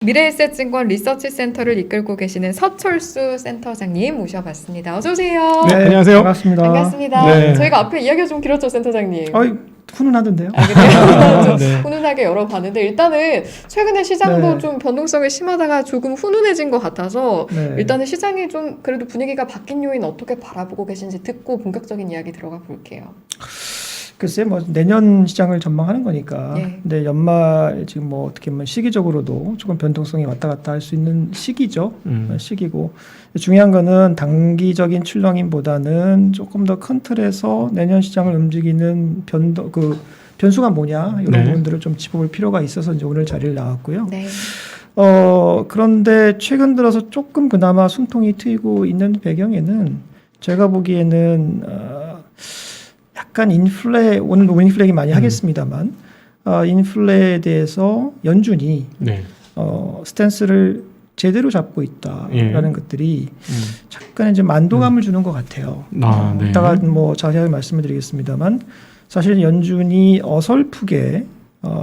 미래에셋증권 리서치 센터를 이끌고 계시는 서철수 센터장님 모셔봤습니다. 어서 오세요. 네, 안녕하세요. 반갑습니다. 반갑습니다. 네. 저희가 앞에 이야기가 좀 길었죠, 센터장님. 훈훈하던데요. 그래요? 좀 네. 훈훈하게 열어봤는데 일단은 최근에 시장도 네. 좀 변동성이 심하다가 조금 훈훈해진 것 같아서 네. 일단은 시장이 좀 그래도 분위기가 바뀐 요인 어떻게 바라보고 계신지 듣고 본격적인 이야기 들어가 볼게요. 글쎄 뭐 내년 시장을 전망하는 거니까. 네. 근데 연말 지금 뭐 어떻게 보면 시기적으로도 조금 변동성이 왔다 갔다 할 수 있는 시기죠. 시기고 중요한 거는 단기적인 출렁임보다는 조금 더 큰 틀에서 내년 시장을 움직이는 변수가 뭐냐 이런 네. 부분들을 좀 짚어볼 필요가 있어서 이제 오늘 자리를 나왔고요. 네. 그런데 최근 들어서 조금 그나마 숨통이 트이고 있는 배경에는 제가 보기에는 약간 오늘 인플레 얘기 많이 하겠습니다만 인플레에 대해서 연준이 네. 스탠스를 제대로 잡고 있다라는 것들이 약간 이제 만도감을 주는 것 같아요. 네. 이따가 뭐 자세하게 말씀을 드리겠습니다만 사실 연준이 어설프게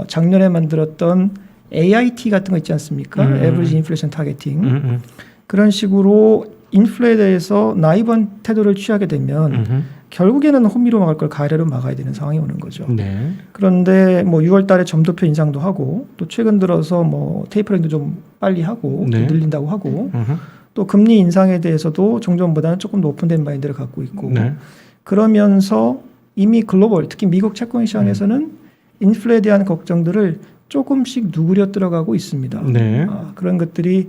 작년에 만들었던 AIT 같은 거 있지 않습니까? Average Inflation Targeting. 그런 식으로 인플레에 대해서 나이번 태도를 취하게 되면 결국에는 호미로 막을 걸 가래로 막아야 되는 상황이 오는 거죠. 네. 그런데 뭐 6월 달에 점도표 인상도 하고 또 최근 들어서 뭐 테이퍼링도 좀 빨리 하고 네. 또 늘린다고 하고 또 금리 인상에 대해서도 종전보다는 조금 높은 마인드를 갖고 있고 네. 그러면서 이미 글로벌 특히 미국 채권 시장에서는 인플레에 대한 걱정들을 조금씩 누그려 들어가고 있습니다. 네. 그런 것들이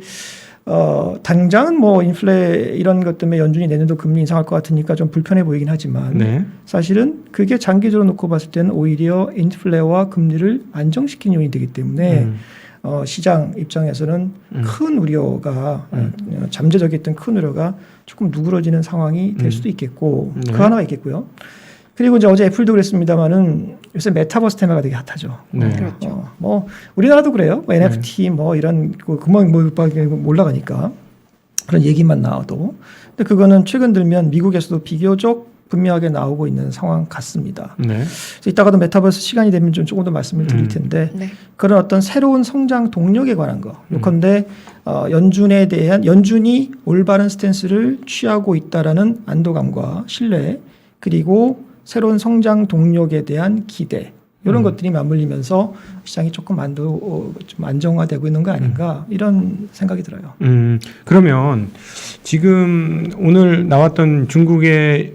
당장은 뭐 인플레 이런 것 때문에 연준이 내년도 금리 인상할 것 같으니까 좀 불편해 보이긴 하지만 네. 사실은 그게 장기적으로 놓고 봤을 때는 오히려 인플레와 금리를 안정시킨 요인이 되기 때문에 시장 입장에서는 큰 우려가 잠재적이었던 큰 우려가 조금 누그러지는 상황이 될 수도 있겠고 네. 그 하나가 있겠고요. 그리고 이제 어제 애플도 그랬습니다만은 요새 메타버스 테마가 되게 핫하죠. 네. 그렇죠. 뭐 우리나라도 그래요. 뭐 NFT 뭐 이런 금방 뭐 올라가니까 그런 얘기만 나와도. 근데 그거는 최근 들면 미국에서도 비교적 분명하게 나오고 있는 상황 같습니다. 네. 그래서 이따가도 메타버스 시간이 되면 좀 조금 더 말씀을 드릴 텐데 네. 그런 어떤 새로운 성장 동력에 관한 거. 요컨대 연준이 올바른 스탠스를 취하고 있다라는 안도감과 신뢰 그리고 새로운 성장 동력에 대한 기대 이런 것들이 맞물리면서 시장이 조금 좀 안정화되고 있는 거 아닌가 이런 생각이 들어요. 그러면 지금 오늘 나왔던 중국의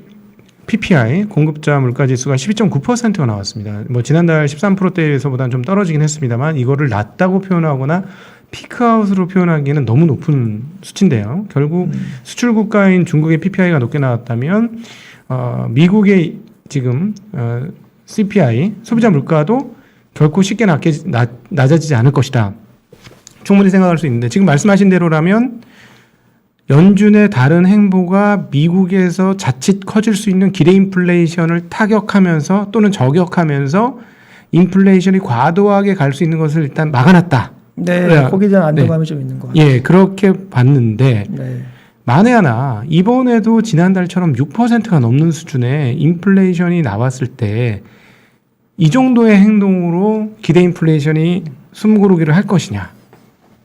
PPI 공급자 물가지수가 12.9%가 나왔습니다. 뭐 지난달 13%대에서보다는 좀 떨어지긴 했습니다만 이거를 낮다고 표현하거나 피크아웃으로 표현하기에는 너무 높은 수치인데요. 결국 수출 국가인 중국의 PPI가 높게 나왔다면 미국의 지금 CPI 소비자 물가도 결코 쉽게 낮아지지 않을 것이다. 충분히 생각할 수 있는데 지금 말씀하신 대로라면 연준의 다른 행보가 미국에서 자칫 커질 수 있는 기대 인플레이션을 타격하면서 또는 저격하면서 인플레이션이 과도하게 갈 수 있는 것을 일단 막아놨다. 네, 거기에 대한 안도감이 좀 있는 것 같아요. 예, 그렇게 봤는데 네. 만에 하나 이번에도 지난달처럼 6%가 넘는 수준의 인플레이션이 나왔을 때 이 정도의 행동으로 기대 인플레이션이 숨고르기를 할 것이냐.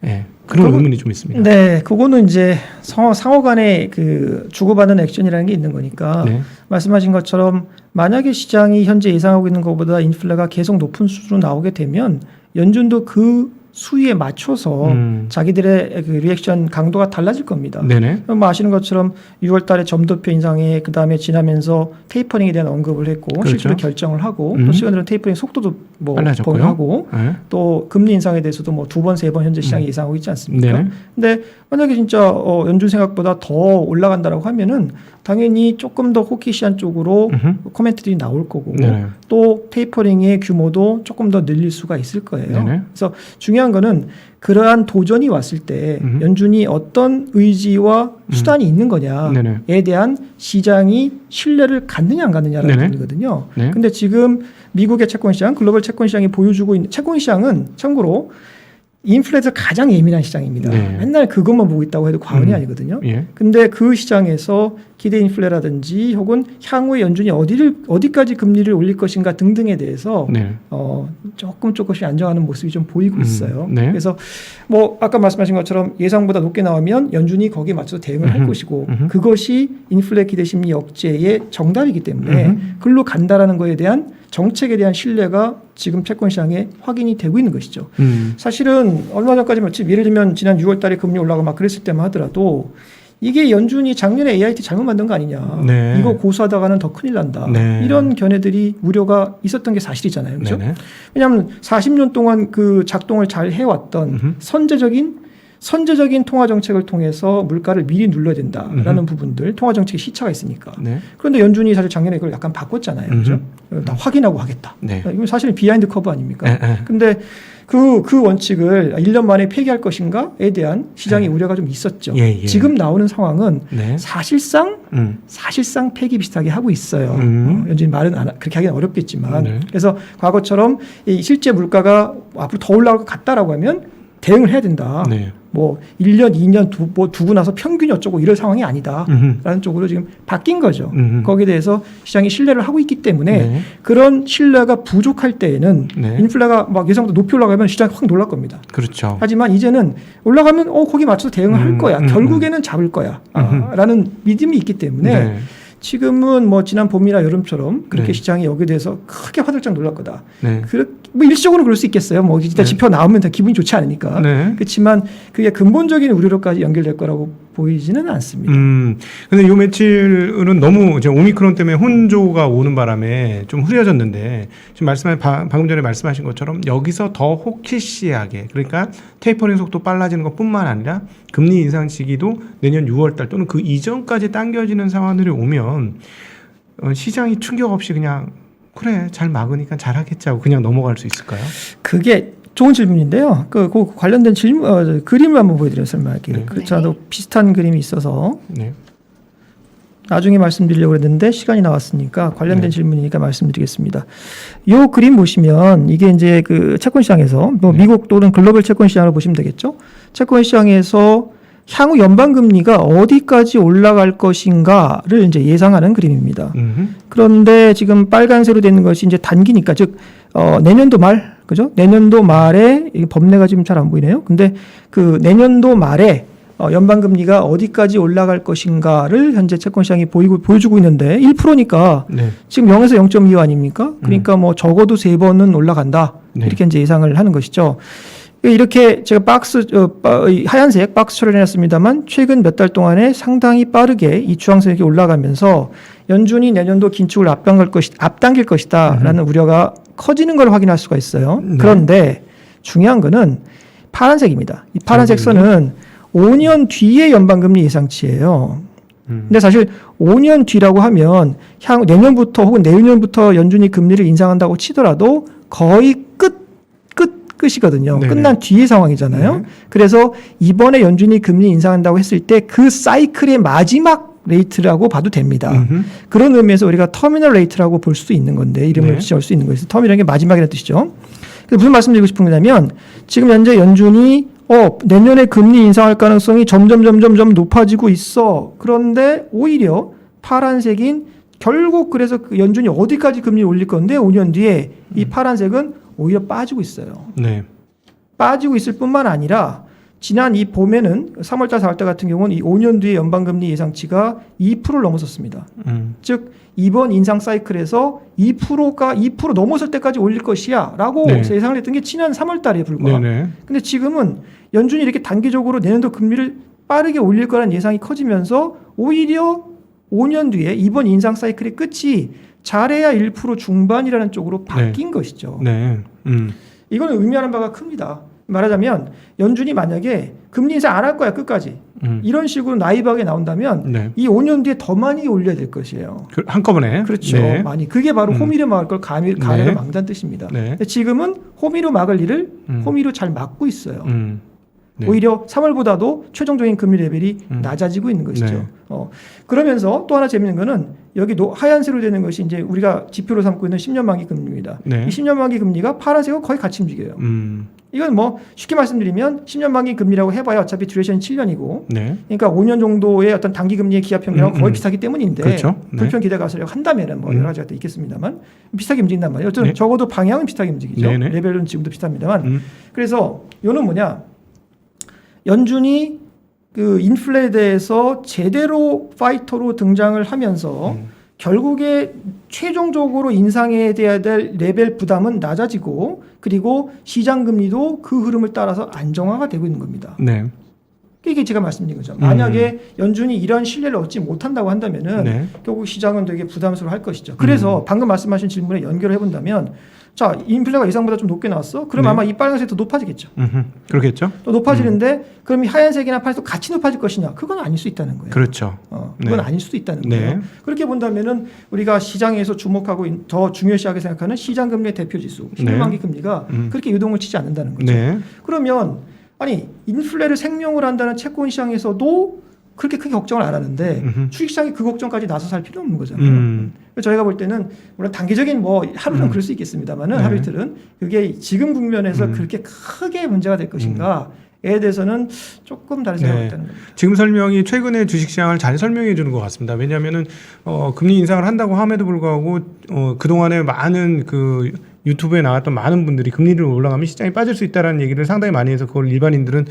예, 그런 의문이 좀 있습니다. 네, 그거는 이제 상호 간의 그 주고받는 액션이라는 게 있는 거니까 네. 말씀하신 것처럼 만약에 시장이 현재 예상하고 있는 것보다 인플레가 계속 높은 수준으로 나오게 되면 연준도 그 수위에 맞춰서 자기들의 그 리액션 강도가 달라질 겁니다. 네네. 뭐 아시는 것처럼 6월 달에 점도표 인상에 그다음에 지나면서 테이퍼링에 대한 언급을 했고 그렇죠. 실제로 결정을 하고 또 최근 들어 테이퍼링 속도도 뭐 빨라졌고요. 범하고 네. 또 금리 인상에 대해서도 뭐 2번, 3번 현재 시장이 예상하고 있지 않습니까? 네네. 근데 만약에 진짜 연준 생각보다 더 올라간다라고 하면은 당연히 조금 더 호키시한 쪽으로 코멘트들이 나올 거고 네네. 또 테이퍼링의 규모도 조금 더 늘릴 수가 있을 거예요. 네네. 그래서 중요한 거는 그러한 도전이 왔을 때 연준이 어떤 의지와 수단이 있는 거냐에 네네. 대한 시장이 신뢰를 갖느냐 안 갖느냐라는 네네. 부분이거든요. 네. 근데 지금 미국의 채권 시장, 글로벌 채권 시장이 보여주고 있는 채권 시장은 참고로 인플레에서 가장 예민한 시장입니다. 네. 맨날 그것만 보고 있다고 해도 과언이 아니거든요. 예. 근데 그 시장에서 기대 인플레라든지 혹은 향후에 연준이 어디까지 금리를 올릴 것인가 등등에 대해서 네. 조금씩 안정하는 모습이 좀 보이고 있어요. 네. 그래서 뭐 아까 말씀하신 것처럼 예상보다 높게 나오면 연준이 거기에 맞춰서 대응을 할 것이고 그것이 인플레 기대 심리 억제의 정답이기 때문에 글로 간다라는 거에 대한 정책에 대한 신뢰가 지금 채권 시장에 확인이 되고 있는 것이죠. 사실은 얼마 전까지만 예를 들면 지난 6월 달에 금리 올라가고 막 그랬을 때만 하더라도 이게 연준이 작년에 AIT 잘못 만든 거 아니냐. 네. 이거 고수하다가는 더 큰일 난다. 네. 이런 견해들이 우려가 있었던 게 사실이잖아요. 그렇죠? 네네. 왜냐하면 40년 동안 그 작동을 잘 해왔던 선제적인 통화 정책을 통해서 물가를 미리 눌러야 된다라는 부분들, 통화 정책의 시차가 있으니까. 네. 그런데 연준이 사실 작년에 그걸 약간 바꿨잖아요. 그렇죠? 다 확인하고 하겠다. 네. 이건 사실은 비하인드 커브 아닙니까? 네. 근데 그 원칙을 1년 만에 폐기할 것인가에 대한 시장의 우려가 좀 있었죠. 예. 지금 나오는 상황은 네. 사실상 폐기 비슷하게 하고 있어요. 연준이 말은 그렇게 하기는 어렵겠지만. 네. 그래서 과거처럼 이 실제 물가가 앞으로 더 올라갈 것 같다라고 하면 대응을 해야 된다. 네. 뭐 1년, 2년 두고 나서 평균이 어쩌고 이럴 상황이 아니다라는 쪽으로 지금 바뀐 거죠. 거기에 대해서 시장이 신뢰를 하고 있기 때문에 네. 그런 신뢰가 부족할 때에는 네. 인플레가 막 예상보다 높이 올라가면 시장이 확 놀랄 겁니다. 그렇죠. 하지만 이제는 올라가면 거기 맞춰서 대응을 할 거야. 결국에는 잡을 거야. 라는 믿음이 있기 때문에 네. 지금은 뭐 지난 봄이나 여름처럼 그렇게 네. 시장이 여기에 대해서 크게 화들짝 놀랄 거다. 네. 뭐 일시적으로는 그럴 수 있겠어요. 뭐 일단 지표 나오면 다 기분이 좋지 않으니까. 네. 그렇지만 그게 근본적인 우려로까지 연결될 거라고 보이지는 않습니다. 근데 요 며칠은 너무 이제 오미크론 때문에 혼조가 오는 바람에 좀 흐려졌는데 지금 방금 전에 말씀하신 것처럼 여기서 더 호키시하게 그러니까 테이퍼링 속도 빨라지는 것뿐만 아니라 금리 인상 시기도 내년 6월달 또는 그 이전까지 당겨지는 상황들이 오면 시장이 충격 없이 그냥 그래 잘 막으니까 잘하겠지 하고 그냥 넘어갈 수 있을까요? 그게 좋은 질문인데요. 그 관련된 그림을 한번 보여드려요. 설명할게요. 네. 그렇죠. 비슷한 그림이 있어서 네. 나중에 말씀드리려고 했는데 시간이 나왔으니까 관련된 네. 질문이니까 말씀드리겠습니다. 이 그림 보시면 이게 이제 그 채권 시장에서 뭐 네. 미국 또는 글로벌 채권 시장으로 보시면 되겠죠. 채권 시장에서 향후 연방 금리가 어디까지 올라갈 것인가를 이제 예상하는 그림입니다. 그런데 지금 빨간색으로 되는 것이 이제 단기니까 즉 내년도 말 그죠? 내년도 말에 이게 법례가 지금 잘 안 보이네요. 근데 그 내년도 말에 연방 금리가 어디까지 올라갈 것인가를 현재 채권 시장이 보여주고 있는데 1%니까 네. 지금 0에서 0.25 아닙니까? 그러니까 뭐 적어도 3번은 올라간다. 네. 이렇게 이제 예상을 하는 것이죠. 이렇게 제가 하얀색 박스처럼 해놨습니다만 최근 몇 달 동안에 상당히 빠르게 이 주황색이 올라가면서 연준이 내년도 긴축을 앞당길 것이다라는 우려가 커지는 걸 확인할 수가 있어요. 네. 그런데 중요한 거는 파란색입니다. 이 파란색 선은 5년 뒤의 연방금리 예상치예요. 근데 사실 5년 뒤라고 하면 내년부터 혹은 내후년부터 연준이 금리를 인상한다고 치더라도 거의 끝이거든요. 네네. 끝난 뒤의 상황이잖아요. 네. 그래서 이번에 연준이 금리 인상한다고 했을 때 그 사이클의 마지막 레이트라고 봐도 됩니다. 그런 의미에서 우리가 터미널 레이트라고 볼 수도 있는 건데 이름을 네. 지을 수 있는 거예요. 터미널이 마지막이라는 뜻이죠. 그래서 무슨 말씀드리고 싶은 거냐면 지금 현재 연준이 내년에 금리 인상할 가능성이 점점 높아지고 있어. 그런데 오히려 파란색인 결국 그래서 그 연준이 어디까지 금리 올릴 건데 5년 뒤에 이 파란색은 오히려 빠지고 있어요. 네. 빠지고 있을 뿐만 아니라 지난 이 봄에는 3월달, 4월달 같은 경우는 이 5년 뒤의 연방금리 예상치가 2%를 넘어섰습니다. 즉 이번 인상 사이클에서 2% 넘어설 때까지 올릴 것이야 라고 네. 예상을 했던 게 지난 3월달에 불과. 네네. 근데 지금은 연준이 이렇게 단기적으로 내년도 금리를 빠르게 올릴 거라는 예상이 커지면서 오히려 5년 뒤에 이번 인상 사이클의 끝이 잘해야 1% 중반이라는 쪽으로 바뀐 것이죠. 네. 이거는 의미하는 바가 큽니다. 말하자면 연준이 만약에 금리 인상 안 할 거야 끝까지 이런 식으로 나이브하게 나온다면 네. 이 5년 뒤에 더 많이 올려야 될 것이에요. 한꺼번에. 그렇죠. 네. 많이. 그게 바로 호미로 막을 걸 가미로 네. 막다는 뜻입니다. 네. 근데 지금은 호미로 막을 일을 호미로 잘 막고 있어요. 네. 오히려 3월보다도 최종적인 금리 레벨이 낮아지고 있는 것이죠. 네. 그러면서 또 하나 재밌는 거는 여기 하얀색으로 되는 것이 이제 우리가 지표로 삼고 있는 10년 만기 금리입니다. 네. 이 10년 만기 금리가 파란색과 거의 같이 움직여요. 이건 뭐 쉽게 말씀드리면 10년 만기 금리라고 해봐야 어차피 듀레이션이 7년이고 네. 그러니까 5년 정도의 어떤 단기 금리의 기합 평균하고 거의 비슷하기 때문인데 그렇죠. 네. 불편 기대 가설이라고 한다면은 뭐 여러 가지가 또 있겠습니다만 비슷하게 움직인단 말이에요. 어쨌든 네. 적어도 방향은 비슷하게 움직이죠. 네네. 레벨은 지금도 비슷합니다만 그래서 이거는 뭐냐 연준이 그 인플레에 대해서 제대로 파이터로 등장을 하면서 결국에 최종적으로 인상해야 될 레벨 부담은 낮아지고 그리고 시장 금리도 그 흐름을 따라서 안정화가 되고 있는 겁니다. 네. 이게 제가 말씀드린 거죠. 만약에 연준이 이런 신뢰를 얻지 못한다고 한다면은 네. 결국 시장은 되게 부담스러워할 것이죠. 그래서 방금 말씀하신 질문에 연결을 해본다면 자 인플레가 예상보다 좀 높게 나왔어. 그럼 네. 아마 이 빨간색이 더 높아지겠죠. 그렇겠죠. 또 높아지는데 그럼 이 하얀색이나 파란색도 같이 높아질 것이냐? 그건 아닐 수 있다는 거예요. 그렇죠. 그건 네. 아닐 수도 있다는 네. 거예요. 그렇게 본다면은 우리가 시장에서 주목하고 더 중요시하게 생각하는 시장 금리의 대표 지수, 10년 네. 만기 금리가 그렇게 유동을 치지 않는다는 거죠. 네. 그러면 아니 인플레를 생명을 한다는 채권 시장에서도 그렇게 크게 걱정을 안 하는데 주식시장이 그 걱정까지 나서서 할 필요 없는 거잖아요. 그래서 저희가 볼 때는 물론 단기적인 뭐 하루는 그럴 수 있겠습니다만은 네. 하루 이틀은 그게 지금 국면에서 그렇게 크게 문제가 될 것인가에 대해서는 조금 다른 생각이 네. 있다는 겁니다. 지금 설명이 최근의 주식시장을 잘 설명해 주는 것 같습니다. 왜냐하면은 금리 인상을 한다고 함에도 불구하고 그동안에 많은 그 유튜브에 나왔던 많은 분들이 금리를 올라가면 시장이 빠질 수 있다라는 얘기를 상당히 많이 해서 그걸 일반인들은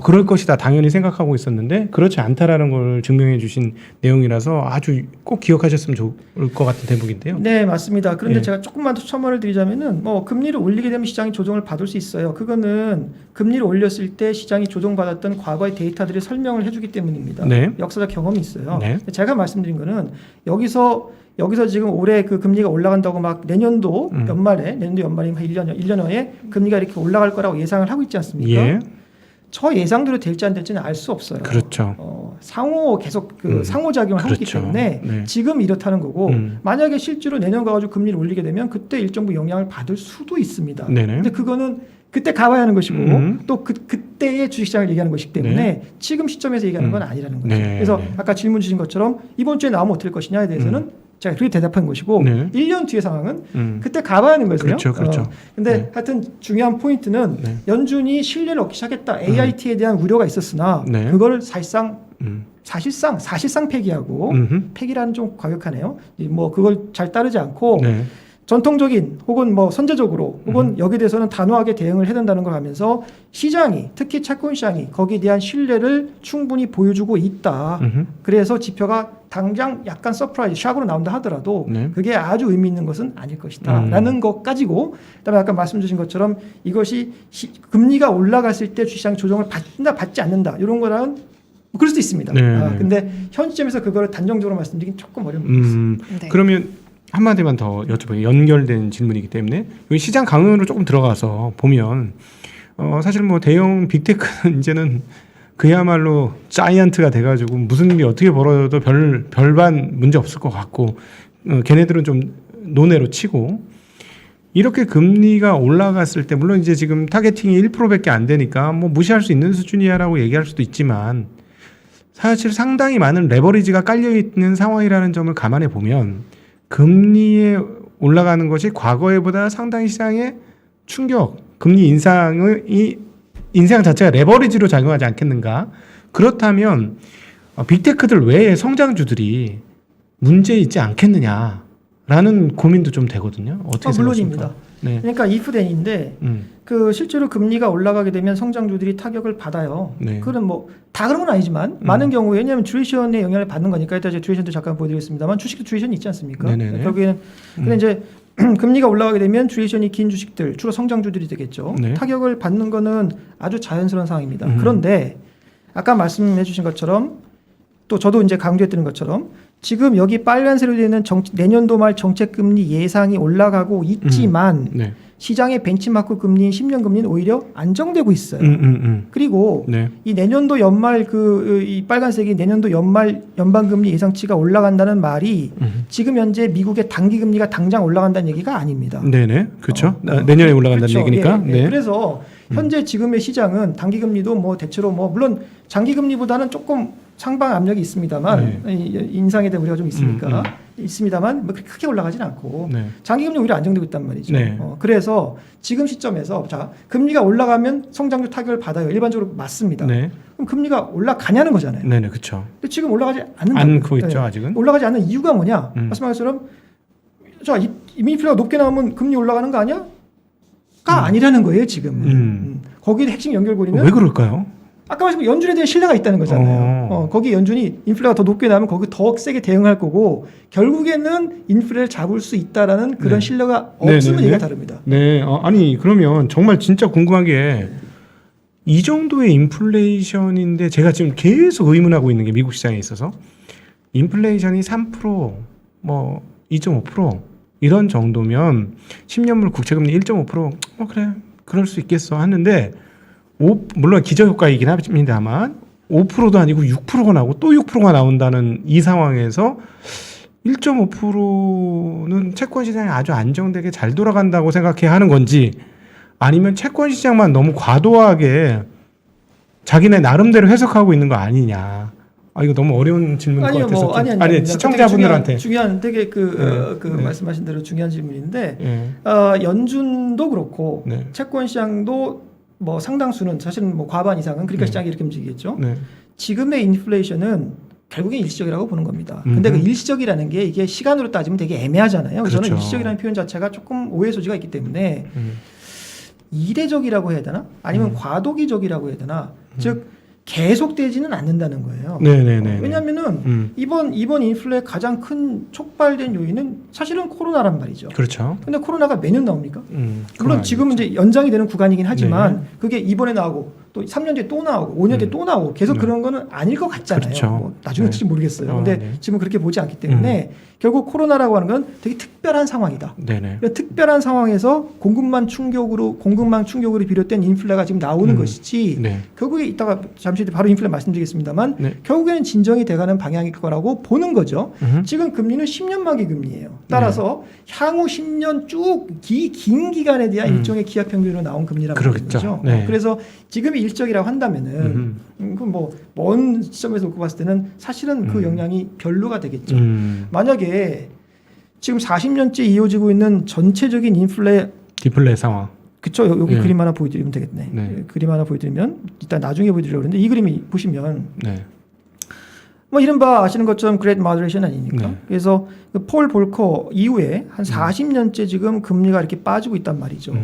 그럴 것이다 당연히 생각하고 있었는데 그렇지 않다라는 걸 증명해 주신 내용이라서 아주 꼭 기억하셨으면 좋을 것 같은 대목인데요. 네, 맞습니다. 그런데 예. 제가 조금만 더 첨언을 드리자면은 뭐 금리를 올리게 되면 시장이 조정을 받을 수 있어요. 그거는 금리를 올렸을 때 시장이 조정받았던 과거의 데이터들이 설명을 해주기 때문입니다. 네. 역사적 경험이 있어요. 네. 제가 말씀드린 거는 여기서 지금 올해 그 금리가 올라간다고 막 내년도 연말이면 1년 후에 금리가 이렇게 올라갈 거라고 예상을 하고 있지 않습니까? 예. 저 예상대로 될지 안 될지는 알 수 없어요. 그렇죠. 상호 계속 그 상호작용을 하고 있기 그렇죠. 때문에 네. 지금 이렇다는 거고 만약에 실제로 내년 가가지고 금리를 올리게 되면 그때 일정부 영향을 받을 수도 있습니다. 네네. 근데 그거는 그때 가봐야 하는 것이고 또 그때의 주식시장을 얘기하는 것이기 때문에 네. 지금 시점에서 얘기하는 건 아니라는 거죠. 네. 그래서 네. 아까 질문 주신 것처럼 이번 주에 나오면 어떨 것이냐에 대해서는 제가 그렇게 대답한 것이고 네. 1년 뒤의 상황은 그때 가봐야 하는 거죠. 그렇죠, 그렇죠. 근데 네. 하여튼 중요한 포인트는 네. 연준이 신뢰를 얻기 시작했다. AIT에 대한 우려가 있었으나 네. 그거를 사실상 폐기하고 폐기라는 좀 과격하네요. 뭐 그걸 잘 따르지 않고 네. 전통적인 혹은 뭐 선제적으로 혹은 여기에 대해서는 단호하게 대응을 해야 된다는 걸 하면서 시장이 특히 채권 시장이 거기에 대한 신뢰를 충분히 보여주고 있다. 그래서 지표가 당장 약간 서프라이즈 샥으로 나온다 하더라도 네. 그게 아주 의미 있는 것은 아닐 것이다 라는 것 가지고 그다음에 아까 말씀 주신 것처럼 이것이 금리가 올라갔을 때 주시장 조정을 받는다 받지 않는다 이런 거랑은 뭐 그럴 수도 있습니다. 네, 네. 근데 현 시점에서 그거를 단정적으로 말씀드리긴 조금 어려운 것 같습니다. 네. 그러면 한마디만 더 여쭤봐요. 연결된 질문이기 때문에 여기 시장 강론으로 조금 들어가서 보면 사실 뭐 대형 빅테크는 이제는 그야말로 자이언트가 돼가지고 무슨 일이 어떻게 벌어져도 별반 문제 없을 것 같고 걔네들은 좀 논외로 치고 이렇게 금리가 올라갔을 때 물론 이제 지금 타겟팅이 1%밖에 안 되니까 뭐 무시할 수 있는 수준이야라고 얘기할 수도 있지만 사실 상당히 많은 레버리지가 깔려 있는 상황이라는 점을 감안해 보면 금리에 올라가는 것이 과거에보다 상당히 시장에 충격, 금리 인상 자체가 레버리지로 작용하지 않겠는가? 그렇다면 빅테크들 외의 성장주들이 문제 있지 않겠느냐라는 고민도 좀 되거든요. 어떻게 생각하십니까? 물론입니다. 네. 그러니까 ifthen인데 그 실제로 금리가 올라가게 되면 성장주들이 타격을 받아요. 네. 그건 뭐 다 그런 건 아니지만 많은 경우에 왜냐하면 듀레이션의 영향을 받는 거니까 일단 듀레이션도 잠깐 보여드리겠습니다만 주식도 듀레이션이 있지 않습니까? 네네네. 결국에는 근데 이제 금리가 올라가게 되면 듀레이션이 긴 주식들 주로 성장주들이 되겠죠. 네. 타격을 받는 거는 아주 자연스러운 상황입니다. 그런데 아까 말씀해주신 것처럼 또 저도 이제 강조했던 것처럼 지금 여기 빨간색으로 되어 있는 내년도 말 정책금리 예상이 올라가고 있지만 네. 시장의 벤치마크 금리인 10년 금리는 오히려 안정되고 있어요. 그리고 네. 이 내년도 연말 이 빨간색이 내년도 연말 연방금리 예상치가 올라간다는 말이 지금 현재 미국의 단기 금리가 당장 올라간다는 얘기가 아닙니다. 네네. 그렇죠. 내년에 올라간다는 그렇죠. 얘기니까. 예, 예. 네. 그래서 현재 지금의 시장은 단기금리도 뭐 대체로 뭐 물론 장기금리보다는 조금 상방 압력이 있습니다만 인상에 대한 우려가 좀 있으니까 있습니다만 뭐 그렇게 크게 올라가진 않고 네. 장기금리 오히려 안정되고 있단 말이죠. 네. 그래서 지금 시점에서 자 금리가 올라가면 성장률 타격을 받아요. 일반적으로 맞습니다. 네. 그럼 금리가 올라가냐는 거잖아요. 네네, 그렇죠. 근데 지금 올라가지 않는다. 않고 있죠, 아직은. 올라가지 않는 이유가 뭐냐? 말씀하신 것처럼 자 인플레가 높게 나오면 금리 올라가는 거 아니야? 가 아니라는 거예요 지금. 거기에 핵심 연결고리는 왜 그럴까요? 아까 말씀 연준에 대한 신뢰가 있다는 거잖아요. 거기 연준이 인플레가 더 높게 나면 거기 더 세게 대응할 거고 결국에는 인플레를 잡을 수 있다라는 그런 신뢰가 없으면 얘기가 다릅니다. 네, 아니 그러면 정말 진짜 궁금한 게 이 정도의 인플레이션인데 제가 지금 계속 의문하고 있는 게 미국 시장에 있어서 인플레이션이 3% 뭐 2.5% 이런 정도면 10년물 국채금리 1.5% 그래 그럴 수 있겠어 하는데 물론 기저효과이긴 합니다만 5%도 아니고 6%가 나오고 또 6%가 나온다는 이 상황에서 1.5%는 채권 시장이 아주 안정되게 잘 돌아간다고 생각해야 하는 건지 아니면 채권 시장만 너무 과도하게 자기네 나름대로 해석하고 있는 거 아니냐. 이거 너무 어려운 질문인 것 같아서 아니 시청자분들한테 중요한 되게 말씀하신 대로 중요한 질문인데 연준도 그렇고 채권 시장도 뭐 상당수는 사실은 뭐 과반 이상은 그러니까 시장이 이렇게 움직이겠죠. 지금의 인플레이션은 결국엔 일시적이라고 보는 겁니다. 근데 그 일시적이라는 게 이게 시간으로 따지면 되게 애매하잖아요. 그렇죠. 저는 일시적이라는 표현 자체가 조금 오해 소지가 있기 때문에 이례적이라고 해야 되나? 아니면 과도기적이라고 해야 되나? 즉 계속되지는 않는다는 거예요. 왜냐하면은 이번 인플레의 가장 큰 촉발된 요인은 사실은 코로나란 말이죠. 그렇죠. 근데 코로나가 매년 나옵니까? 물론 지금은 이제 연장이 되는 구간이긴 하지만 그게 이번에 나오고 또 3년 뒤에 또 나오고 5년 뒤에 또 나오고 계속 그런 거는 아닐 것 같잖아요. 그렇죠. 뭐 나중에 될지 모르겠어요. 근데 지금 그렇게 보지 않기 때문에 결국 코로나라고 하는 건 되게 특별한 상황이다. 특별한 상황에서 공급망 충격으로 비롯된 인플레가 지금 나오는 것이지 결국에 이따가 잠시 뒤에 바로 인플레 말씀드리겠습니다만 결국에는 진정이 돼가는 방향일 거라고 보는 거죠. 지금 금리는 10년 만기 금리예요. 따라서 향후 10년 쭉 긴 기간에 대한 일종의 기합 평균으로 나온 금리라고 보는 거죠. 그래서 지금이 일적이라고 한다면은 먼 시점에서 놓고 봤을 때는 사실은 그 영향이 별로가 되겠죠. 만약에 지금 40년째 이어지고 있는 전체적인 디플레 상황. 그쵸. 여기 그림 하나 보여드리면 되겠네. 그림 하나 보여드리면 일단 나중에 보여드리려고 그러는데 이 그림이 보시면 뭐 이른바 아시는 것처럼 그레이트 마더레이션 아닙니까? 그래서 폴 볼커 이후에 한 40년째 지금 금리가 이렇게 빠지고 있단 말이죠.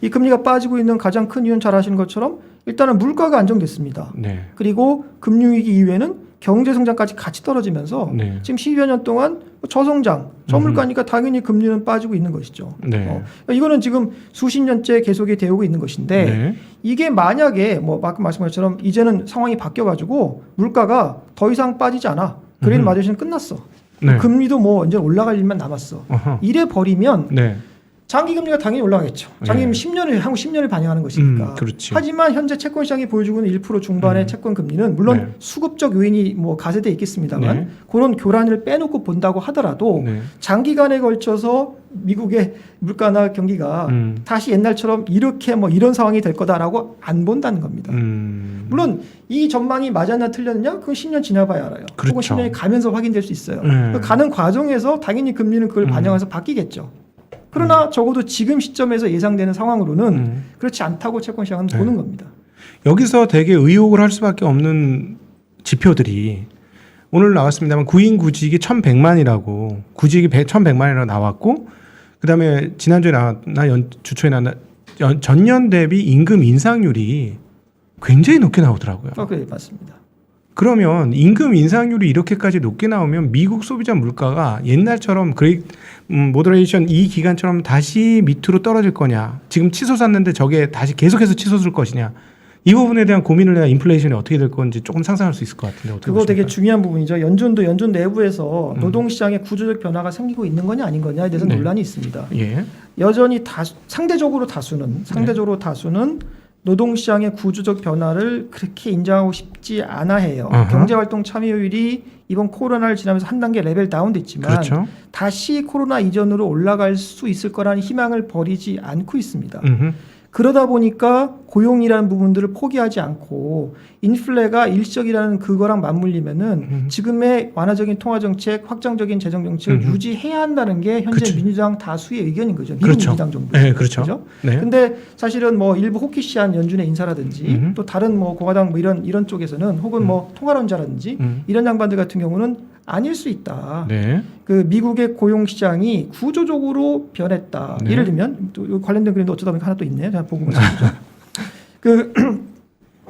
이 금리가 빠지고 있는 가장 큰 이유는 잘 아시는 것처럼 일단은 물가가 안정됐습니다. 그리고 금융위기 이후에는 경제 성장까지 같이 떨어지면서 지금 10여 년 동안 저성장, 저물가니까 당연히 금리는 빠지고 있는 것이죠. 이거는 지금 수십 년째 계속이 되고 있는 것인데 이게 만약에 뭐 아까 말씀하신 것처럼 이제는 상황이 바뀌어가지고 물가가 더 이상 빠지지 않아. 그레이트 마더레이션은 끝났어. 금리도 뭐 이제 올라갈 일만 남았어. 이래 버리면 장기금리가 당연히 올라가겠죠. 장기금리 10년을 한국 10년을 반영하는 것이니까. 하지만 현재 채권 시장이 보여주고 있는 1% 중반의 채권 금리는 물론 수급적 요인이 뭐 가세돼 있겠습니다만 그런 교란을 빼놓고 본다고 하더라도 장기간에 걸쳐서 미국의 물가나 경기가 다시 옛날처럼 이렇게 뭐 이런 상황이 될 거다라고 안 본다는 겁니다. 물론 이 전망이 맞았나 틀렸느냐? 그건 10년 지나봐야 알아요. 혹은 10년이 가면서 확인될 수 있어요. 가는 과정에서 당연히 금리는 그걸 반영해서 바뀌겠죠. 그러나 적어도 지금 시점에서 예상되는 상황으로는 그렇지 않다고 채권 시장은 보는 겁니다. 여기서 되게 의혹을 할 수밖에 없는 지표들이 오늘 나왔습니다만 구인구직이 1,100만이라고 구직이 1,100만이라고 나왔고 그다음에 지난주에 주초에 나왔나 전년 대비 임금 인상률이 굉장히 높게 나오더라고요. 네, 맞습니다. 그러면 임금 인상률이 이렇게까지 높게 나오면 미국 소비자 물가가 옛날처럼 모더레이션 이 기간처럼 다시 밑으로 떨어질 거냐? 지금 치솟았는데 저게 다시 계속해서 치솟을 것이냐? 이 부분에 대한 고민을 해야 인플레이션이 어떻게 될 건지 조금 상상할 수 있을 것 같은데 어떻게 그거 보십니까? 되게 중요한 부분이죠. 연준 내부에서 노동시장의 구조적 변화가 생기고 있는 거냐 아닌 거냐에 대해서 논란이 있습니다. 여전히 상대적으로 다수는 노동시장의 구조적 변화를 그렇게 인정하고 싶지 않아 해요. 경제활동 참여율이 이번 코로나를 지나면서 한 단계 레벨 다운됐지만 다시 코로나 이전으로 올라갈 수 있을 거라는 희망을 버리지 않고 있습니다. 그러다 보니까 고용이라는 부분들을 포기하지 않고 인플레가 일시적이라는 그거랑 맞물리면은 지금의 완화적인 통화 정책, 확장적인 재정 정책을 유지해야 한다는 게 현재 그렇죠. 민주당 다수의 의견인 거죠. 미국 그렇죠. 민주당 정부. 네, 그렇죠. 네. 근데 사실은 뭐 일부 호키시한 연준의 인사라든지 또 다른 뭐 공화당 뭐 이런 쪽에서는 혹은 뭐 통화론자라든지 이런 양반들 같은 경우는 아닐 수 있다. 네. 그 미국의 고용 시장이 구조적으로 변했다. 네. 예를 들면 또 관련된 그림도 어쩌다 보니까 하나 또 있네요. 제가 보고 말씀드리죠. 그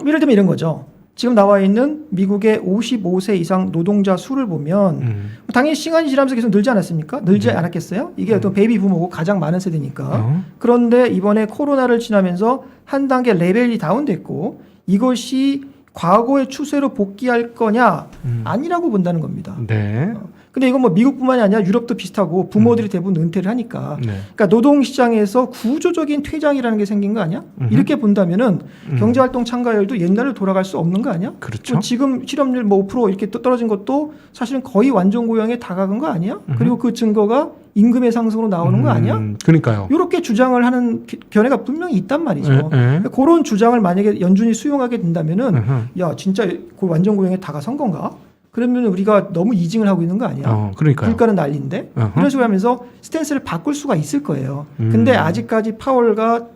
예를 들면 이런 거죠. 지금 나와 있는 미국의 55세 이상 노동자 수를 보면 당연히 시간이 지나면서 계속 늘지 않았습니까? 늘지 않았겠어요? 이게 어떤 베이비 부모고 가장 많은 세대니까. 그런데 이번에 코로나를 지나면서 한 단계 레벨이 다운됐고 이것이 과거의 추세로 복귀할 거냐 아니라고 본다는 겁니다. 네. 근데 이건 뭐 미국뿐만이 아니라 유럽도 비슷하고 부모들이 대부분 은퇴를 하니까 네. 그러니까 노동시장에서 구조적인 퇴장이라는 게 생긴 거 아니야? 이렇게 본다면은 경제활동 참가율도 옛날로 돌아갈 수 없는 거 아니야? 그렇죠. 지금 실업률 뭐 5% 이렇게 떨어진 것도 사실은 거의 완전 고용에 다가간 거 아니야? 그리고 그 증거가 임금의 상승으로 나오는 거 아니야? 그러니까요. 이렇게 주장을 하는 견해가 분명히 있단 말이죠. 네. 그런 주장을 만약에 연준이 수용하게 된다면은 야 진짜 그 완전 고용에 다가선 건가? 그러면 우리가 너무 이징을 하고 있는 거 아니야? 그러니까요. 물가는 난리인데 이런 식으로 하면서 스탠스를 바꿀 수가 있을 거예요. 근데 아직까지 파월과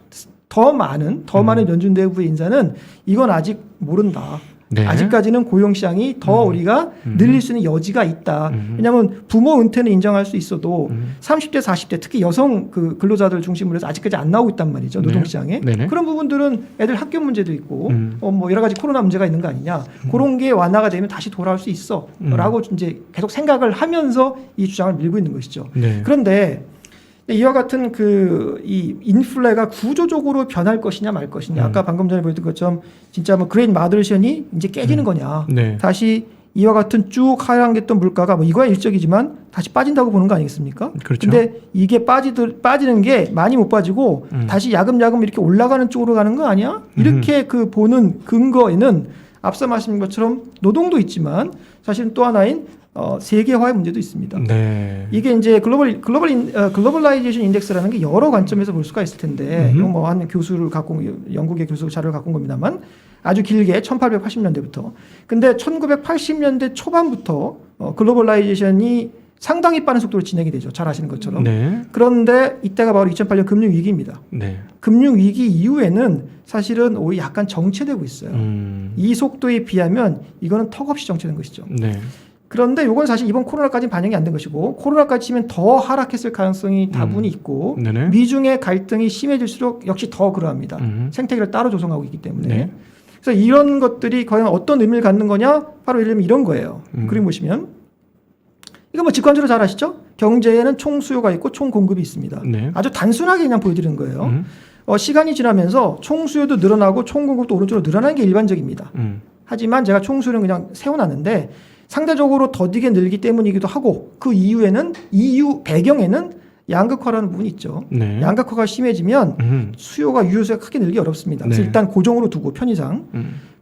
더 많은 연준 내부의 인사는 이건 아직 모른다. 네. 아직까지는 고용시장이 더 우리가 늘릴 수 있는 여지가 있다. 왜냐하면 부모 은퇴는 인정할 수 있어도 30대, 40대 특히 여성 그 근로자들 중심으로 해서 아직까지 안 나오고 있단 말이죠. 노동시장에. 네네. 그런 부분들은 애들 학교 문제도 있고 뭐 여러 가지 코로나 문제가 있는 거 아니냐. 그런 게 완화가 되면 다시 돌아올 수 있어. 라고 이제 계속 생각을 하면서 이 주장을 밀고 있는 것이죠. 네. 그런데 이와 같은 이 인플레가 구조적으로 변할 것이냐 말 것이냐. 아까 방금 전에 보였던 것처럼 진짜 뭐 그레인 마더션이 이제 깨지는 거냐. 네. 다시 이와 같은 쭉 하락했던 물가가 뭐 이거야 일적이지만 다시 빠진다고 보는 거 아니겠습니까? 그렇죠. 근데 이게 빠지는 게 많이 못 빠지고 다시 야금야금 이렇게 올라가는 쪽으로 가는 거 아니야? 이렇게 그 보는 근거에는 앞서 말씀드린 것처럼 노동도 있지만 사실은 또 하나인 세계화의 문제도 있습니다. 네. 이게 이제 글로벌라이제이션 인덱스라는 게 여러 관점에서 볼 수가 있을 텐데, 이건 뭐 한 교수를 영국의 교수 자료를 갖고 온 겁니다만 아주 길게 1880년대부터. 근데 1980년대 초반부터 글로벌라이제이션이 상당히 빠른 속도로 진행이 되죠. 잘 아시는 것처럼. 네. 그런데 이때가 바로 2008년 금융위기입니다. 네. 금융위기 이후에는 사실은 오히려 약간 정체되고 있어요. 이 속도에 비하면 이거는 턱없이 정체된 것이죠. 네. 그런데 이건 사실 이번 코로나까지는 반영이 안 된 것이고 코로나까지 치면 더 하락했을 가능성이 다분히 있고 네네. 미중의 갈등이 심해질수록 역시 더 그러합니다. 생태계를 따로 조성하고 있기 때문에. 네. 그래서 이런 것들이 과연 어떤 의미를 갖는 거냐? 바로 예를 들면 이런 거예요. 그림 보시면 이거 뭐 직관적으로 잘 아시죠? 경제에는 총 수요가 있고 총 공급이 있습니다. 네. 아주 단순하게 그냥 보여드리는 거예요. 시간이 지나면서 총 수요도 늘어나고 총 공급도 오른쪽으로 늘어나는 게 일반적입니다. 하지만 제가 총 수요는 그냥 세워놨는데 상대적으로 더디게 늘기 때문이기도 하고 그 이유에는 배경에는 양극화라는 부분이 있죠. 네. 양극화가 심해지면 수요가 유효수가 크게 늘기 어렵습니다. 그래서 네. 일단 고정으로 두고 편의상.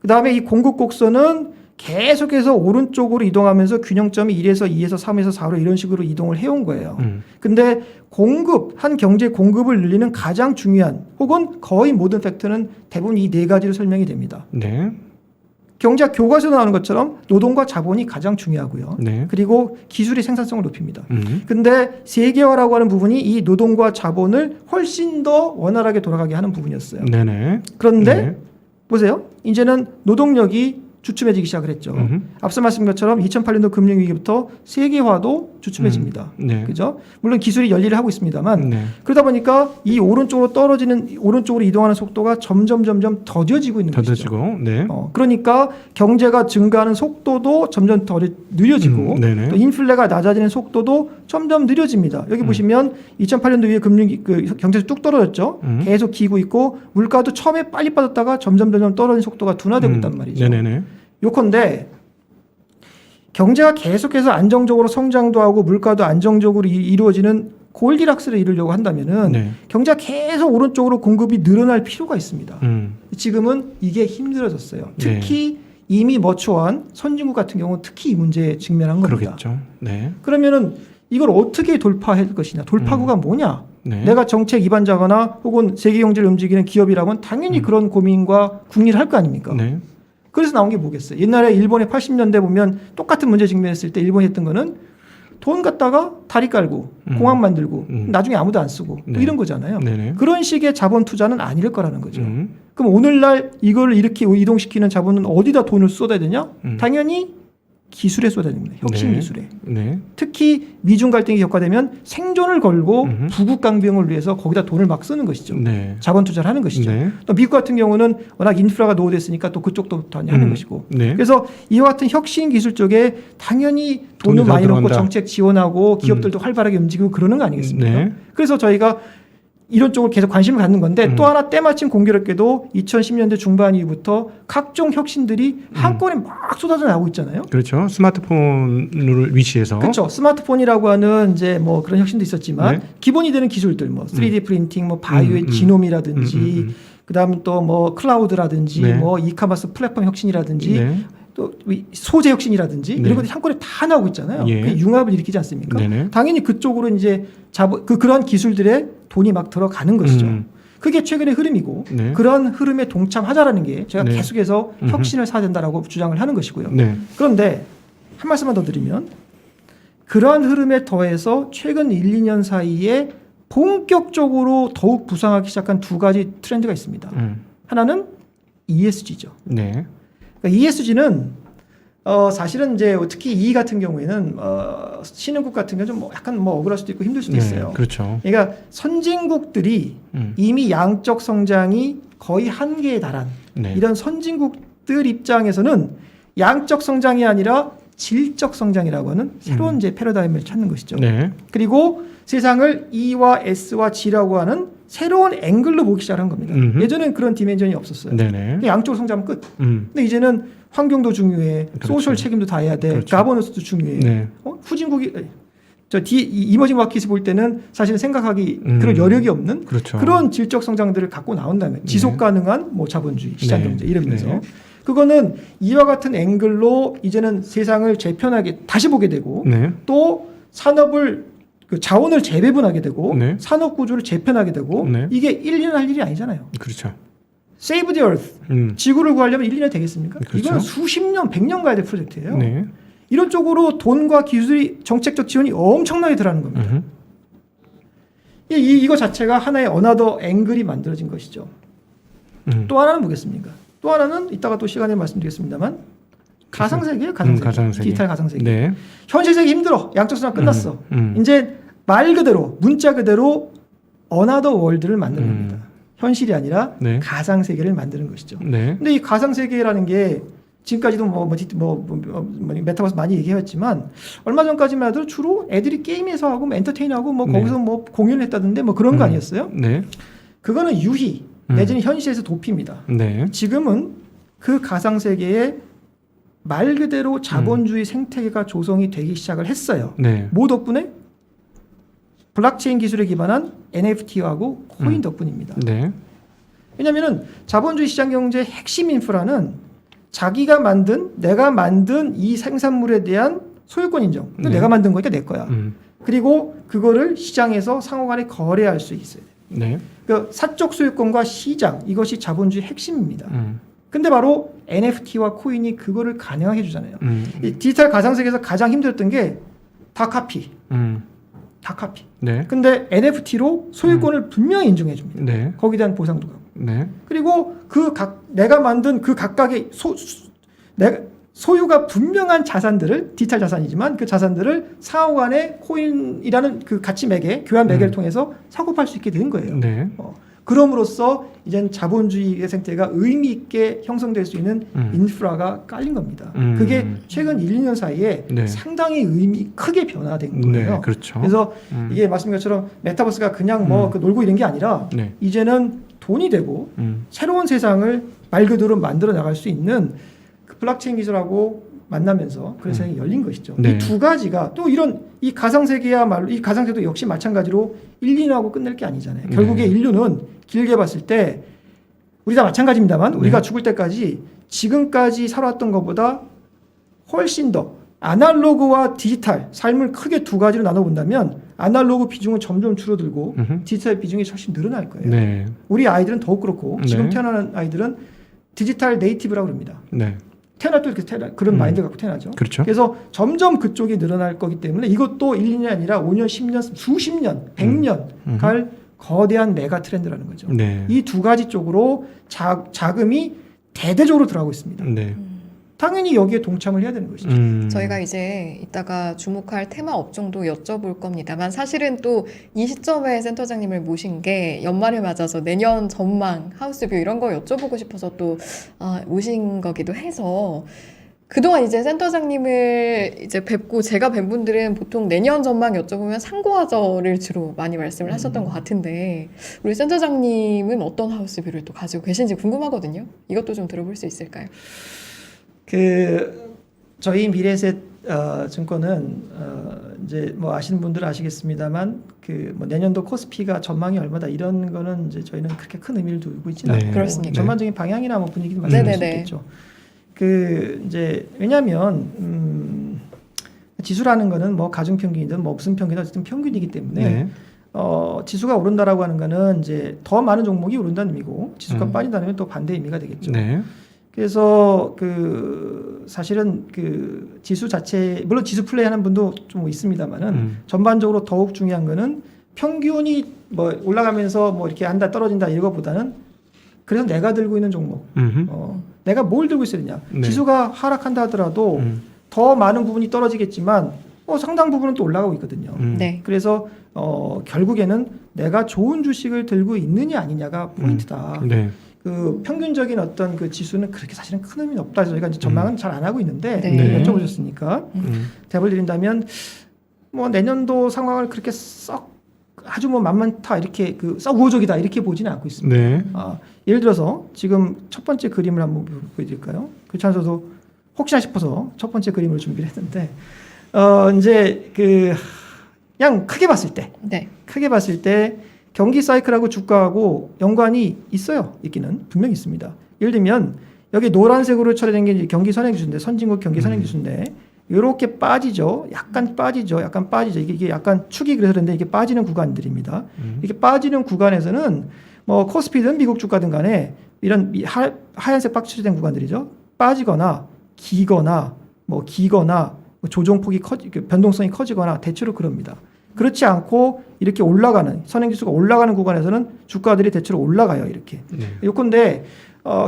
그다음에 이 공급 곡선은 계속해서 오른쪽으로 이동하면서 균형점이 1에서 2에서 3에서 4로 이런 식으로 이동을 해온 거예요. 근데 한 경제 공급을 늘리는 가장 중요한 혹은 거의 모든 팩트는 대부분 이 네 가지로 설명이 됩니다. 네. 경제학 교과서에 나오는 것처럼 노동과 자본이 가장 중요하고요. 네. 그리고 기술이 생산성을 높입니다. 근데 세계화라고 하는 부분이 이 노동과 자본을 훨씬 더 원활하게 돌아가게 하는 부분이었어요. 네네. 그런데 네. 보세요. 이제는 노동력이 주춤해지기 시작을 했죠. 앞서 말씀드린 것처럼 2008년도 금융위기부터 세계화도 주춤해집니다. 네. 그죠? 물론 기술이 열일을 하고 있습니다만 네. 그러다 보니까 이 오른쪽으로 이동하는 속도가 점점 더뎌지고 있는 것이죠. 더뎌지고. 네. 그러니까 경제가 증가하는 속도도 점점 더 느려지고 네네. 또 인플레가 낮아지는 속도도 점점 느려집니다. 여기 보시면 2008년도 이후에 경제가 뚝 떨어졌죠. 계속 기고 있고 물가도 처음에 빨리 빠졌다가 점점 떨어지는 속도가 둔화되고 있단 말이죠. 네네네. 요컨대 경제가 계속해서 안정적으로 성장도 하고 물가도 안정적으로 이루어지는 골디락스를 이루려고 한다면은 네. 경제가 계속 오른쪽으로 공급이 늘어날 필요가 있습니다. 음. 지금은 이게 힘들어졌어요. 특히 이미 머추어한 선진국 같은 경우는 특히 이 문제에 직면한 겁니다. 그러겠죠. 네. 그러면은 이걸 어떻게 돌파할 것이냐, 돌파구가 뭐냐. 네. 내가 정책 위반자거나 혹은 세계 경제를 움직이는 기업이라면 당연히 그런 고민과 궁리를 할 거 아닙니까? 네. 그래서 나온 게 뭐겠어요? 옛날에 일본의 80년대 보면 똑같은 문제 직면했을 때 일본이 했던 거는 돈 갖다가 다리 깔고 공항 만들고 나중에 아무도 안 쓰고 뭐 네. 이런 거잖아요. 네네. 그런 식의 자본 투자는 아닐 거라는 거죠. 그럼 오늘날 이걸 이렇게 이동시키는 자본은 어디다 돈을 쏟아야 되냐? 당연히 기술에 쏟아야 됩니다. 혁신 네. 기술에. 네. 특히 미중 갈등이 격화되면 생존을 걸고 부국 강병을 위해서 거기다 돈을 막 쓰는 것이죠. 네. 자본 투자를 하는 것이죠. 네. 또 미국 같은 경우는 워낙 인프라가 노후됐으니까 또 그쪽도 하는 것이고. 네. 그래서 이와 같은 혁신 기술 쪽에 당연히 돈을 돈이 더 많이 넣고 들어간다. 정책 지원하고 기업들도 활발하게 움직이고 그러는 거 아니겠습니까? 네. 그래서 저희가 이런 쪽을 계속 관심을 갖는 건데 또 하나 때마침 공교롭게도 2010년대 중반 이후부터 각종 혁신들이 한꺼번에 막 쏟아져 나오고 있잖아요. 그렇죠. 스마트폰을 위시해서. 그렇죠. 스마트폰이라고 하는 이제 뭐 그런 혁신도 있었지만 네. 기본이 되는 기술들 뭐 3D 프린팅, 뭐 바이오의 지놈이라든지 그다음 또 뭐 클라우드라든지 네. 뭐 이카머스 플랫폼 혁신이라든지 네. 또 소재 혁신이라든지 네. 이런 것들이 한꺼번에 다 나오고 있잖아요. 예. 그게 융합을 일으키지 않습니까? 네네. 당연히 그쪽으로 이제 그런 기술들에 돈이 막 들어가는 것이죠. 그게 최근의 흐름이고 네. 그런 흐름에 동참하자라는 게 제가 네. 계속해서 혁신을 사야 된다라고 주장을 하는 것이고요. 네. 그런데 한 말씀만 더 드리면 그러한 흐름에 더해서 최근 1, 2년 사이에 본격적으로 더욱 부상하기 시작한 두 가지 트렌드가 있습니다. 하나는 ESG죠. 네. 그러니까 ESG는 사실은 이제 특히 이 같은 경우에는 신흥국 같은 경우는 좀 약간 뭐 억울할 수도 있고 힘들 수도 있어요. 네. 그렇죠. 그러니까 선진국들이 이미 양적 성장이 거의 한계에 달한 네. 이런 선진국들 입장에서는 양적 성장이 아니라 질적 성장이라고 하는 새로운 이제 패러다임을 찾는 것이죠. 네. 그리고 세상을 E와 S와 G라고 하는 새로운 앵글로 보기 시작한 겁니다. 예전엔 그런 디멘전이 없었어요. 네네. 양쪽으로 성장하면 끝. 근데 이제는 환경도 중요해, 그렇죠. 소셜 책임도 다 해야 돼, 그렇죠. 가버넌스도 중요해. 네. 후진국이 이머징 마켓을 볼 때는 사실 생각하기 그런 여력이 없는 그렇죠. 그런 질적 성장들을 갖고 나온다면 지속 가능한 뭐 자본주의, 시장 네. 경제 이러면서 네. 그거는 이와 같은 앵글로 이제는 세상을 재편하게 다시 보게 되고 네. 또 산업을 그 자원을 재배분하게 되고 네. 산업 구조를 재편하게 되고 네. 이게 1년 할 일이 아니잖아요. 그렇죠. Save the Earth. 지구를 구하려면 1, 2년 되겠습니까? 그렇죠. 이거는 수십 년, 100년 가야 될 프로젝트예요. 네. 이런 쪽으로 돈과 기술이 정책적 지원이 엄청나게 들어가는 겁니다. 이거 자체가 하나의 어나더 앵글이 만들어진 것이죠. 또 하나는 뭐겠습니까? 또 하나는 이따가 또 시간에 말씀드리겠습니다만 가상세계예요. 가상세계. 가상세계. 디지털 가상세계. 네. 현실 세계 힘들어. 양적 성장 끝났어. 음. 이제 말 그대로 문자 그대로 어나더 월드를 만드는 겁니다. 현실이 아니라 네. 가상 세계를 만드는 것이죠. 네. 근데 이 가상 세계라는 게 지금까지도 메타버스 많이 얘기했지만 얼마 전까지만 해도 주로 애들이 게임에서 하고 뭐 엔터테인하고 뭐 네. 거기서 뭐 공연을 했다던데 뭐 그런 거 아니었어요? 네. 그거는 유희 내지는 현실에서 도피입니다. 네. 지금은 그 가상 세계에 말 그대로 자본주의 생태계가 조성이 되기 시작을 했어요. 네. 뭐 덕분에? 블록체인 기술에 기반한 NFT하고 코인 덕분입니다. 네. 왜냐하면 자본주의 시장 경제의 핵심 인프라는 내가 만든 이 생산물에 대한 소유권 인정. 네. 내가 만든 거니까 내 거야. 그리고 그거를 시장에서 상호간에 거래할 수 있어야 돼. 네. 그 사적 소유권과 시장 이것이 자본주의 핵심입니다. 근데 바로 NFT와 코인이 그거를 가능하게 해주잖아요. 이 디지털 가상세계에서 가장 힘들었던 게 다 카피. 다 카피. 네. 근데 NFT로 소유권을 분명히 인정해 줍니다. 네. 거기에 대한 보상도 가고. 네. 그리고 내가 만든 그 각각의 소유가 분명한 자산들을 디지털 자산이지만 그 자산들을 상호간에 코인이라는 그 가치 매개, 교환 매개를 통해서 사고 팔 수 있게 된 거예요. 네. 그럼으로써 이젠 자본주의의 생태가 의미 있게 형성될 수 있는 인프라가 깔린 겁니다. 그게 최근 1, 2년 사이에 네. 상당히 크게 변화된 거예요. 네. 그렇죠. 그래서 이게 말씀드린 것처럼 메타버스가 그냥 그 놀고 이런 게 아니라 네. 이제는 돈이 되고 새로운 세상을 말 그대로 만들어 나갈 수 있는 그 블록체인 기술하고 만나면서 그런 세상이 열린 것이죠. 네. 이 두 가지가 또 이 가상세계야말로 이 가상세계도 역시 마찬가지로 1, 2년 하고 끝낼 게 아니잖아요. 네. 결국에 인류는 길게 봤을 때 우리 다 마찬가지입니다만 우리가 죽을 때까지 지금까지 살아왔던 것보다 훨씬 더 아날로그와 디지털 삶을 크게 두 가지로 나눠본다면 아날로그 비중은 점점 줄어들고 디지털 비중이 훨씬 늘어날 거예요. 네. 우리 아이들은 더욱 그렇고 지금 네. 태어나는 아이들은 디지털 네이티브라고 합니다. 네. 태어날 때 이렇게 그런 마인드 갖고 태어나죠. 그렇죠. 그래서 점점 그쪽이 늘어날 거기 때문에 이것도 1, 2년이 아니라 5년, 10년, 수십 년, 100년 갈 거대한 메가 트렌드라는 거죠. 네. 이 두 가지 쪽으로 자금이 대대적으로 들어가고 있습니다. 네. 당연히 여기에 동참을 해야 되는 것이죠. 저희가 이제 이따가 주목할 테마 업종도 여쭤볼 겁니다만 사실은 또 이 시점에 센터장님을 모신 게 연말을 맞아서 내년 전망, 하우스뷰 이런 거 여쭤보고 싶어서 또 모신 거기도 해서 그동안 이제 센터장님을 이제 뵙고 제가 뵌 분들은 보통 내년 전망 여쭤보면 상고하저를 주로 많이 말씀을 하셨던 것 같은데 우리 센터장님은 어떤 하우스뷰를 또 가지고 계신지 궁금하거든요. 이것도 좀 들어볼 수 있을까요? 저희 미래에셋 증권은 이제 뭐 아시는 분들은 아시겠습니다만 뭐 내년도 코스피가 전망이 얼마다 이런 거는 이제 저희는 그렇게 큰 의미를 두고 있지는 네. 않고 그렇습니까? 전반적인 방향이나 뭐 분위기를 말씀드릴 수 네네네. 있겠죠. 이제 왜냐하면 지수라는 거는 뭐 가중 평균이든 뭐 무슨 평균이든 어쨌든 평균이기 때문에 네. 지수가 오른다라고 하는 거는 이제 더 많은 종목이 오른다는 의미고 지수가 빠진다는 또 반대 의미가 되겠죠. 네. 그래서 사실은 지수 자체 물론 지수 플레이하는 분도 좀 있습니다만은 전반적으로 더욱 중요한 거는 평균이 뭐 올라가면서 뭐 이렇게 한다 떨어진다 이거보다는 그래서 내가 들고 있는 종목 내가 뭘 들고 있어야 되냐 네. 지수가 하락한다 하더라도 더 많은 부분이 떨어지겠지만 상당 부분은 또 올라가고 있거든요. 네. 그래서 결국에는 내가 좋은 주식을 들고 있느냐 아니냐가 포인트다. 네. 평균적인 어떤 지수는 그렇게 사실은 큰 의미는 없다. 저희가 이제 전망은 잘 안 하고 있는데 네. 여쭤보셨으니까 답을 드린다면 뭐 내년도 상황을 그렇게 썩 아주 뭐 만만타 이렇게 썩 우호적이다 이렇게 보지는 않고 있습니다. 네. 예를 들어서 지금 첫 번째 그림을 한번 보여드릴까요? 그렇지 않아도 혹시나 싶어서 첫 번째 그림을 준비를 했는데 이제 그냥 크게 봤을 때 경기 사이클하고 주가하고 연관이 있어요. 있기는 분명히 있습니다. 예를 들면 여기 노란색으로 칠해진 게 이제 경기 선행지수인데 선진국 경기 선행지수인데 이렇게 빠지죠. 약간 빠지죠. 이게 약간 축이 그래서 그런데 이게 빠지는 구간들입니다. 이렇게 빠지는 구간에서는 뭐 코스피든 미국 주가든 간에 이런 하얀색 박스된 구간들이죠. 빠지거나 기거나 뭐 조정폭이 변동성이 커지거나 대체로 그럽니다. 그렇지 않고 이렇게 올라가는 선행지수가 올라가는 구간에서는 주가들이 대체로 올라가요. 이렇게. 네. 요건데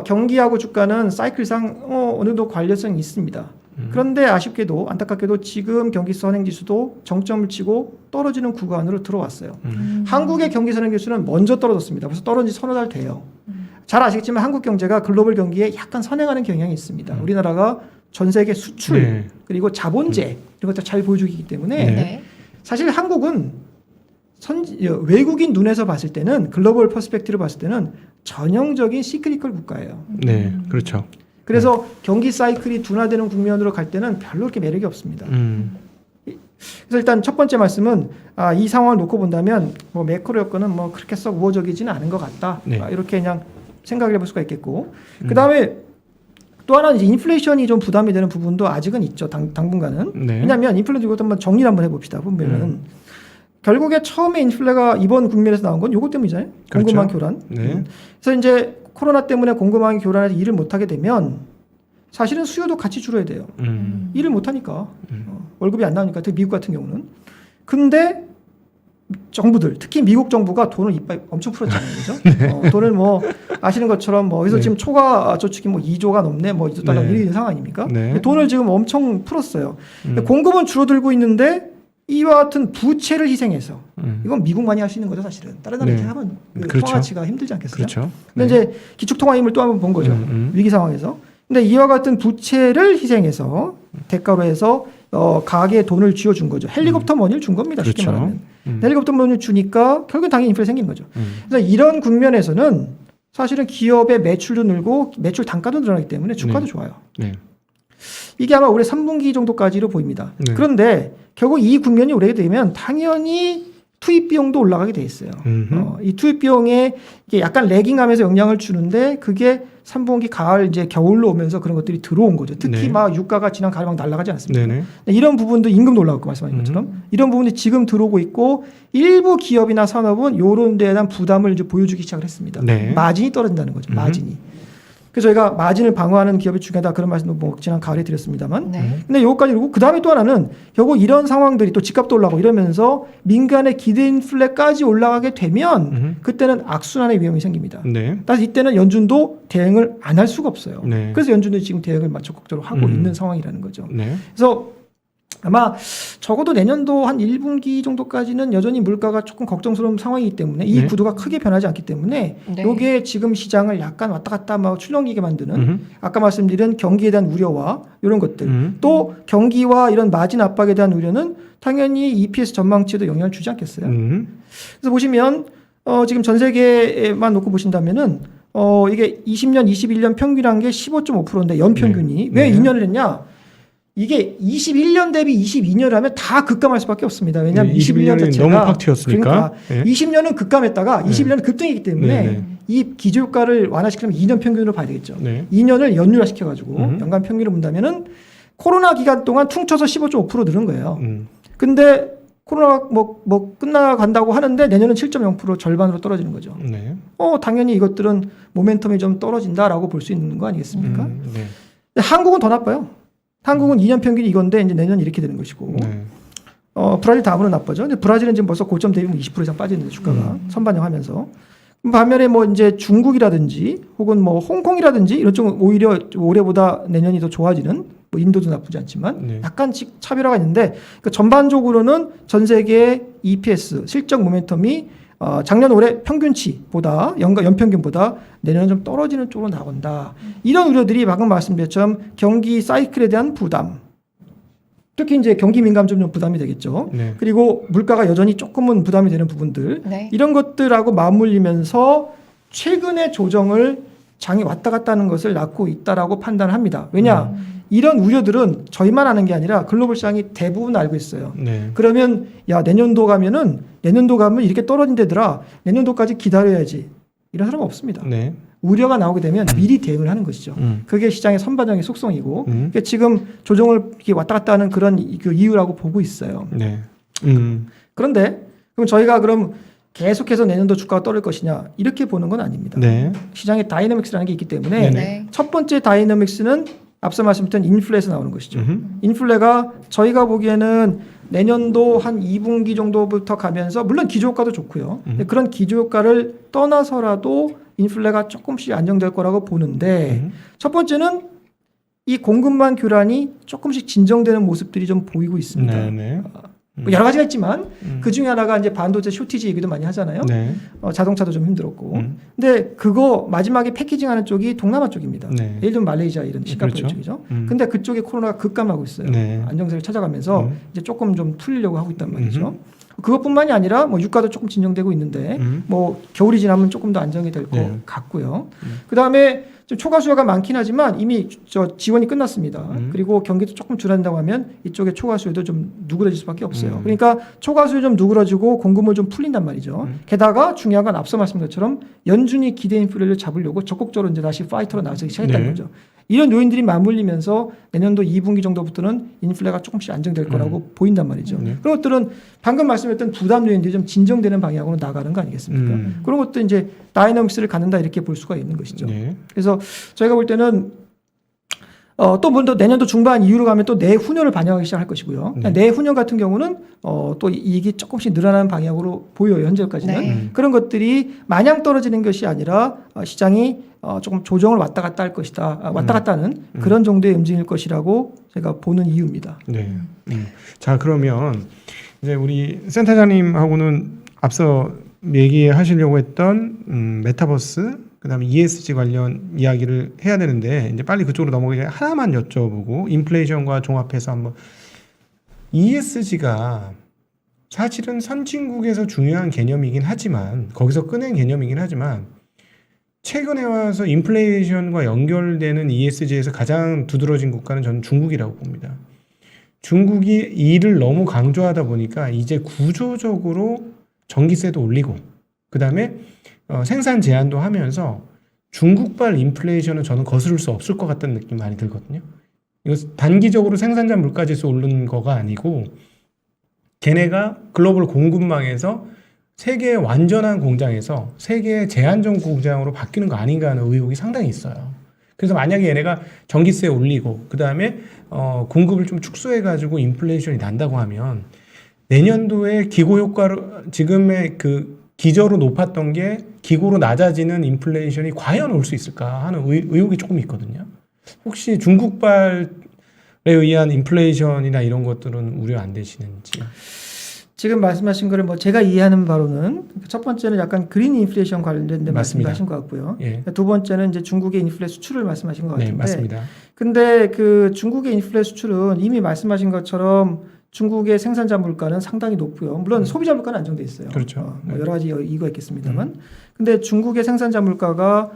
경기하고 주가는 사이클상 어느 정도 관련성이 있습니다. 그런데 아쉽게도 안타깝게도 지금 경기 선행지수도 정점을 치고 떨어지는 구간으로 들어왔어요. 한국의 경기 선행지수는 먼저 떨어졌습니다. 그래서 떨어진 지 서너 달 돼요. 잘 아시겠지만 한국 경제가 글로벌 경기에 약간 선행하는 경향이 있습니다. 우리나라가 전 세계 수출 네. 그리고 자본재 이런 것들 잘 보여주기 때문에 네. 사실 한국은 외국인 눈에서 봤을 때는 글로벌 퍼스펙티브로 봤을 때는 전형적인 시크리컬 국가예요. 네. 그렇죠. 그래서 경기 사이클이 둔화되는 국면으로 갈 때는 별로 그렇게 매력이 없습니다. 그래서 일단 첫 번째 말씀은 이 상황을 놓고 본다면 뭐 매크로 여건은 뭐 그렇게 썩 우호적이지는 않은 것 같다. 네. 이렇게 그냥 생각을 해볼 수가 있겠고 그 다음에 또 하나는 이제 인플레이션이 좀 부담이 되는 부분도 아직은 있죠. 당분간은. 네. 왜냐하면 인플레이션 이것도 한번 정리를 한번 해봅시다. 보면은 결국에 처음에 인플레가 이번 국면에서 나온 건 요것 때문이잖아요. 그렇죠. 공급망 교란. 네. 그래서 이제 코로나 때문에 공급망이 교란해서 일을 못하게 되면 사실은 수요도 같이 줄어야 돼요. 일을 못하니까 월급이 안 나오니까 특히 미국 같은 경우는. 근데 정부들 특히 미국 정부가 돈을 이빨 엄청 풀었잖아요, 그죠? 네. 돈을 뭐 아시는 것처럼 뭐 그래서 네. 지금 초과 저축이 뭐 2조가 넘네, 뭐 2조 달러 네. 이런 상황 아닙니까? 네. 돈을 지금 엄청 풀었어요. 공급은 줄어들고 있는데 이와 같은 부채를 희생해서 이건 미국만이 할 수 있는 거죠, 사실은. 다른 나라 네. 이렇게 하면 그렇죠. 통화가치가 힘들지 않겠어요? 그렇죠. 근데 이제 기축통화 힘을 또 한번 본 거죠. 위기 상황에서. 근데 이와 같은 부채를 희생해서 대가로 해서 가계에 돈을 쥐어준 거죠. 헬리콥터 머니를 준 겁니다. 쉽게 그렇죠. 말하면. 헬리콥터 머니를 주니까 결국엔 당연히 인플레 생기는 거죠. 그래서 이런 국면에서는 사실은 기업의 매출도 늘고 매출 단가도 늘어나기 때문에 주가도 네. 좋아요. 네. 이게 아마 올해 3분기 정도까지로 보입니다. 네. 그런데 결국 이 국면이 오래되면 당연히 투입 비용도 올라가게 돼 있어요. 음흠. 이 투입 비용에 이게 약간 레깅하면서 영향을 주는데 그게 3분기 가을 이제 겨울로 오면서 그런 것들이 들어온 거죠. 특히 네. 막 유가가 지난 가을에 막 날아가지 않습니까? 네네. 이런 부분도 임금도 올라갔고 말씀하신 것처럼 이런 부분이 지금 들어오고 있고 일부 기업이나 산업은 이런 데에 대한 부담을 이제 보여주기 시작을 했습니다. 네. 마진이 떨어진다는 거죠. 마진이. 그래서 저희가 마진을 방어하는 기업이 중요하다 그런 말씀도 뭐 지난 가을에 드렸습니다만 네. 근데 요거까지 그러고 그다음에 또 하나는 결국 이런 상황들이 또 집값도 올라가고 이러면서 민간의 기대 인플레까지 올라가게 되면 그때는 악순환의 위험이 생깁니다. 네. 따라서 이때는 연준도 대응을 안 할 수가 없어요. 네. 그래서 연준도 지금 대응을 적극적으로 하고 있는 상황이라는 거죠. 네. 그래서 아마 적어도 내년도 한 1분기 정도까지는 여전히 물가가 조금 걱정스러운 상황이기 때문에 이 네. 구도가 크게 변하지 않기 때문에 네. 이게 지금 시장을 약간 왔다 갔다 막 출렁이게 만드는 아까 말씀드린 경기에 대한 우려와 이런 것들 또 경기와 이런 마진 압박에 대한 우려는 당연히 EPS 전망치에도 영향을 주지 않겠어요. 그래서 보시면 지금 전 세계만 놓고 보신다면은 이게 20년, 21년 평균한 게 15.5%인데 연평균이 왜 네. 2년을 했냐? 이게 21년 대비 22년을 하면 다 급감할 수밖에 없습니다. 왜냐하면 네, 21년 21년이 자체가 너무 팍 튀었으니까. 그러니까 네. 20년은 급감했다가 21년은 급등이기 때문에 네, 네. 이 기저효과를 완화시키려면 2년 평균으로 봐야 되겠죠. 네. 2년을 연율화시켜가지고 연간 평균을 본다면은 코로나 기간 동안 퉁쳐서 15.5% 늘은 거예요. 근데 코로나가 뭐 끝나간다고 하는데 내년은 7.0% 절반으로 떨어지는 거죠. 네. 당연히 이것들은 모멘텀이 좀 떨어진다라고 볼 수 있는 거 아니겠습니까? 네. 근데 한국은 더 나빠요. 한국은 2년 평균이 이건데 이제 내년 이렇게 되는 것이고 네. 브라질 다음으로 나빠져. 근데 브라질은 지금 벌써 고점 대비 20% 이상 빠지는데 주가가 선반영하면서 반면에 뭐 이제 중국이라든지 혹은 뭐 홍콩이라든지 이런 쪽은 오히려 올해보다 내년이 더 좋아지는 뭐 인도도 나쁘지 않지만 네. 약간씩 차별화가 있는데 그 전반적으로는 전 세계의 EPS 실적 모멘텀이 작년 올해 평균치보다 연평균보다 내년은 좀 떨어지는 쪽으로 나온다. 이런 우려들이 방금 말씀드렸처럼 경기 사이클에 대한 부담, 특히 이제 경기 민감 좀 부담이 되겠죠. 네. 그리고 물가가 여전히 조금은 부담이 되는 부분들 네. 이런 것들하고 맞물리면서 최근의 조정을 장이 왔다 갔다 하는 것을 낳고 있다라고 판단합니다. 왜냐? 이런 우려들은 저희만 아는 게 아니라 글로벌 시장이 대부분 알고 있어요. 네. 그러면 야 내년도 가면 이렇게 떨어진대더라. 내년도까지 기다려야지. 이런 사람은 없습니다. 네. 우려가 나오게 되면 미리 대응을 하는 것이죠. 그게 시장의 선반영의 속성이고 그러니까 지금 조정을 이렇게 왔다 갔다 하는 그런 그 이유라고 보고 있어요. 네. 그런데 그럼 저희가 그럼 계속해서 내년도 주가가 떨어질 것이냐 이렇게 보는 건 아닙니다. 네. 시장의 다이내믹스라는 게 있기 때문에 네네. 네. 첫 번째 다이내믹스는 앞서 말씀드린 인플레에서 나오는 것이죠. 인플레가 저희가 보기에는 내년도 한 2분기 정도부터 가면서 물론 기저효과도 좋고요. 근데 그런 기저효과를 떠나서라도 인플레가 조금씩 안정될 거라고 보는데 첫 번째는 이 공급망 교란이 조금씩 진정되는 모습들이 좀 보이고 있습니다. 네. 네. 뭐 여러 가지가 있지만 그 중에 하나가 이제 반도체 쇼티지 얘기도 많이 하잖아요. 네. 자동차도 좀 힘들었고. 근데 그거 마지막에 패키징하는 쪽이 동남아 쪽입니다. 네. 예를 들면 말레이시아 이런 싱가포르 그렇죠. 쪽이죠. 근데 그쪽에 코로나가 급감하고 있어요. 네. 안정세를 찾아가면서 이제 조금 좀 풀리려고 하고 있단 말이죠. 그것뿐만이 아니라 뭐 유가도 조금 진정되고 있는데 뭐 겨울이 지나면 조금 더 안정이 될 것 네. 같고요. 그다음에 좀 초과 수요가 많긴 하지만 이미 지원이 끝났습니다. 그리고 경기도 조금 줄어든다고 하면 이쪽에 초과 수요도 좀 누그러질 수밖에 없어요. 그러니까 초과 수요 좀 누그러지고 공급을 좀 풀린단 말이죠. 게다가 중요한 건 앞서 말씀드린 것처럼 연준이 기대 인플레를 잡으려고 적극적으로 이제 다시 파이터로 나서기 시작했다는 네. 거죠. 이런 요인들이 맞물리면서 내년도 2분기 정도부터는 인플레가 조금씩 안정될 거라고 보인단 말이죠. 그런 것들은 방금 말씀했던 부담 요인들이 좀 진정되는 방향으로 나가는 거 아니겠습니까? 그런 것도 이제 다이너믹스를 갖는다 이렇게 볼 수가 있는 것이죠. 네. 그래서 저희가 볼 때는 또 먼저 내년도 중반 이후로 가면 또 내후년을 반영하기 시작할 것이고요. 내후년 같은 경우는 또 이익이 조금씩 늘어나는 방향으로 보여요. 현재까지는. 네. 그런 것들이 마냥 떨어지는 것이 아니라 시장이 조금 조정을 왔다 갔다 할 것이다. 왔다 갔다 하는 그런 정도의 움직일 것이라고 제가 보는 이유입니다. 네. 자, 그러면 이제 우리 센터장님하고는 앞서 얘기하시려고 했던 메타버스 그다음에 ESG 관련 이야기를 해야 되는데 이제 빨리 그쪽으로 넘어가기 전에 하나만 여쭤보고 인플레이션과 종합해서 한번 ESG가 사실은 선진국에서 중요한 개념이긴 하지만 거기서 꺼낸 개념이긴 하지만 최근에 와서 인플레이션과 연결되는 ESG에서 가장 두드러진 국가는 저는 중국이라고 봅니다. 중국이 이를 너무 강조하다 보니까 이제 구조적으로 전기세도 올리고 그다음에 생산 제한도 하면서 중국발 인플레이션은 저는 거스를 수 없을 것 같다는 느낌 많이 들거든요. 이거 단기적으로 생산자 물가지수 오르는 거가 아니고 걔네가 글로벌 공급망에서 세계의 완전한 공장에서 세계의 제한적 공장으로 바뀌는 거 아닌가 하는 의혹이 상당히 있어요. 그래서 만약에 얘네가 전기세 올리고 그 다음에 공급을 좀 축소해가지고 인플레이션이 난다고 하면 내년도에 기고 효과로 지금의 그 기저로 높았던 게 기고로 낮아지는 인플레이션이 과연 올 수 있을까 하는 의혹이 조금 있거든요. 혹시 중국발에 의한 인플레이션이나 이런 것들은 우려 안 되시는지? 지금 말씀하신 거를 뭐 제가 이해하는 바로는 첫 번째는 약간 그린 인플레이션 관련된 말씀하신 것 같고요. 예. 두 번째는 이제 중국의 인플레 수출을 말씀하신 것 같은데. 네, 맞습니다. 근데 그 중국의 인플레 수출은 이미 말씀하신 것처럼 중국의 생산자 물가는 상당히 높고요. 물론 소비자 물가는 안정돼 있어요. 그렇죠. 뭐 여러 가지 이유가 있겠습니다만. 근데 중국의 생산자 물가가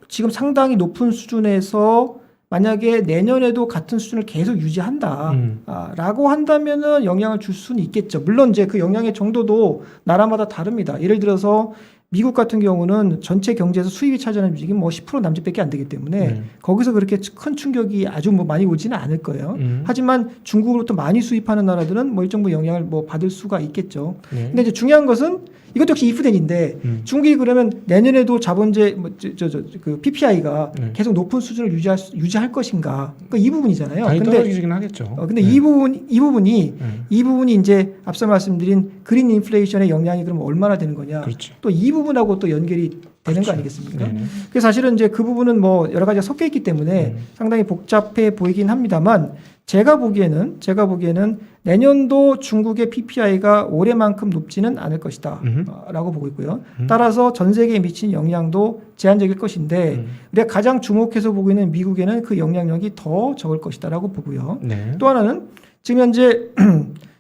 지금 상당히 높은 수준에서 만약에 내년에도 같은 수준을 계속 유지한다라고 한다면은 영향을 줄 수는 있겠죠. 물론 이제 그 영향의 정도도 나라마다 다릅니다. 예를 들어서 미국 같은 경우는 전체 경제에서 수입이 차지하는 비중이 뭐 10% 남짓밖에 안 되기 때문에 거기서 그렇게 큰 충격이 아주 뭐 많이 오지는 않을 거예요. 하지만 중국으로부터 많이 수입하는 나라들은 뭐 일정 부분 영향을 뭐 받을 수가 있겠죠. 근데 이제 중요한 것은 이것도 역시 이프덴인데 중국이 그러면 내년에도 자본재 그 PPI가 계속 높은 수준을 유지할 것인가? 그러니까 이 부분이잖아요. 당연히 근데 떨어지긴 하겠죠. 근데 이 부분이 이제 앞서 말씀드린 그린 인플레이션의 영향이 그럼 얼마나 되는 거냐? 그렇죠. 또 이 부분하고 또 연결이 되는 그렇죠. 거 아니겠습니까? 네네. 그래서 사실은 이제 그 부분은 뭐 여러 가지가 섞여 있기 때문에 상당히 복잡해 보이긴 합니다만 제가 보기에는 내년도 중국의 PPI가 올해만큼 높지는 않을 것이다 라고 보고 있고요. 따라서 전 세계에 미친 영향도 제한적일 것인데 우리가 가장 주목해서 보고 있는 미국에는 그 영향력이 더 적을 것이다 라고 보고요. 네. 또 하나는 지금 현재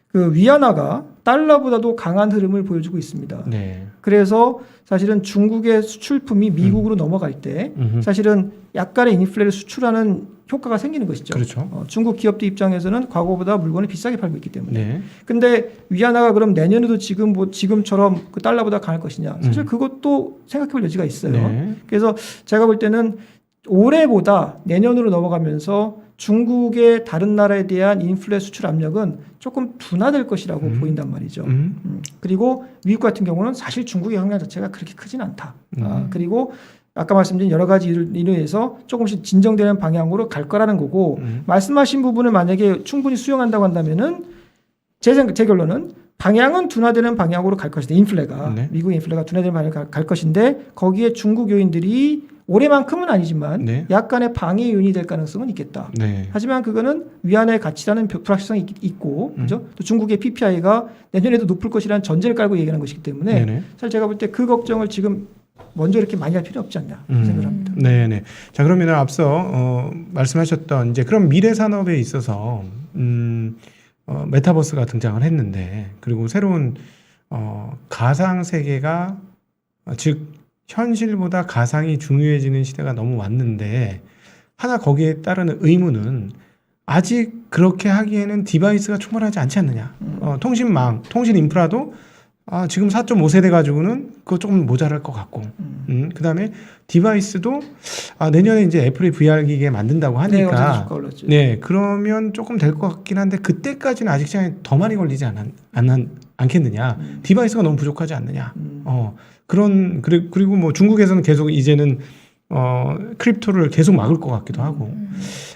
그 위안화가 달러보다도 강한 흐름을 보여주고 있습니다. 네. 그래서 사실은 중국의 수출품이 미국으로 넘어갈 때 사실은 약간의 인플레를 수출하는 효과가 생기는 것이죠. 그렇죠. 중국 기업들 입장에서는 과거보다 물건을 비싸게 팔고 있기 때문에. 네. 근데 위안화가 그럼 내년에도 지금처럼 그 달러보다 강할 것이냐? 사실 그것도 생각해볼 여지가 있어요. 네. 그래서 제가 볼 때는 올해보다 내년으로 넘어가면서 중국의 다른 나라에 대한 인플레 수출 압력은 조금 둔화될 것이라고 보인단 말이죠. 그리고 미국 같은 경우는 사실 중국의 영향 자체가 그렇게 크진 않다. 그리고 아까 말씀드린 여러 가지 이유로 인해서 조금씩 진정되는 방향으로 갈 거라는 거고 말씀하신 부분을 만약에 충분히 수용한다고 한다면은 제 결론은 방향은 둔화되는 방향으로 갈 것이다. 인플레가 네. 미국 인플레가 둔화되는 방향으로 갈 것인데 거기에 중국 요인들이 올해만큼은 아니지만 네. 약간의 방해 요인이 될 가능성은 있겠다. 네. 하지만 그거는 위안화의 가치라는 불확실성이 있고, 그죠? 또 중국의 PPI가 내년에도 높을 것이라는 전제를 깔고 얘기하는 것이기 때문에 네네. 사실 제가 볼 때 그 걱정을 지금 먼저 이렇게 많이 할 필요 없지 않나 생각을 합니다. 네네. 자 그러면 앞서 말씀하셨던 이제 그런 미래 산업에 있어서 메타버스가 등장을 했는데 그리고 새로운 가상 세계가 즉 현실보다 가상이 중요해지는 시대가 너무 왔는데 하나 거기에 따르는 의무는 아직 그렇게 하기에는 디바이스가 충분하지 않지 않느냐. 통신망, 통신 인프라도 지금 4.5세대 가지고는 그거 조금 모자랄 것 같고 그 다음에 디바이스도 내년에 이제 애플이 VR 기계 만든다고 하니까 네, 그러면 조금 될 것 같긴 한데 그때까지는 아직 시간이 더 많이 걸리지 않겠느냐. 디바이스가 너무 부족하지 않느냐. 그리고 뭐 중국에서는 계속 이제는 크립토를 계속 막을 것 같기도 하고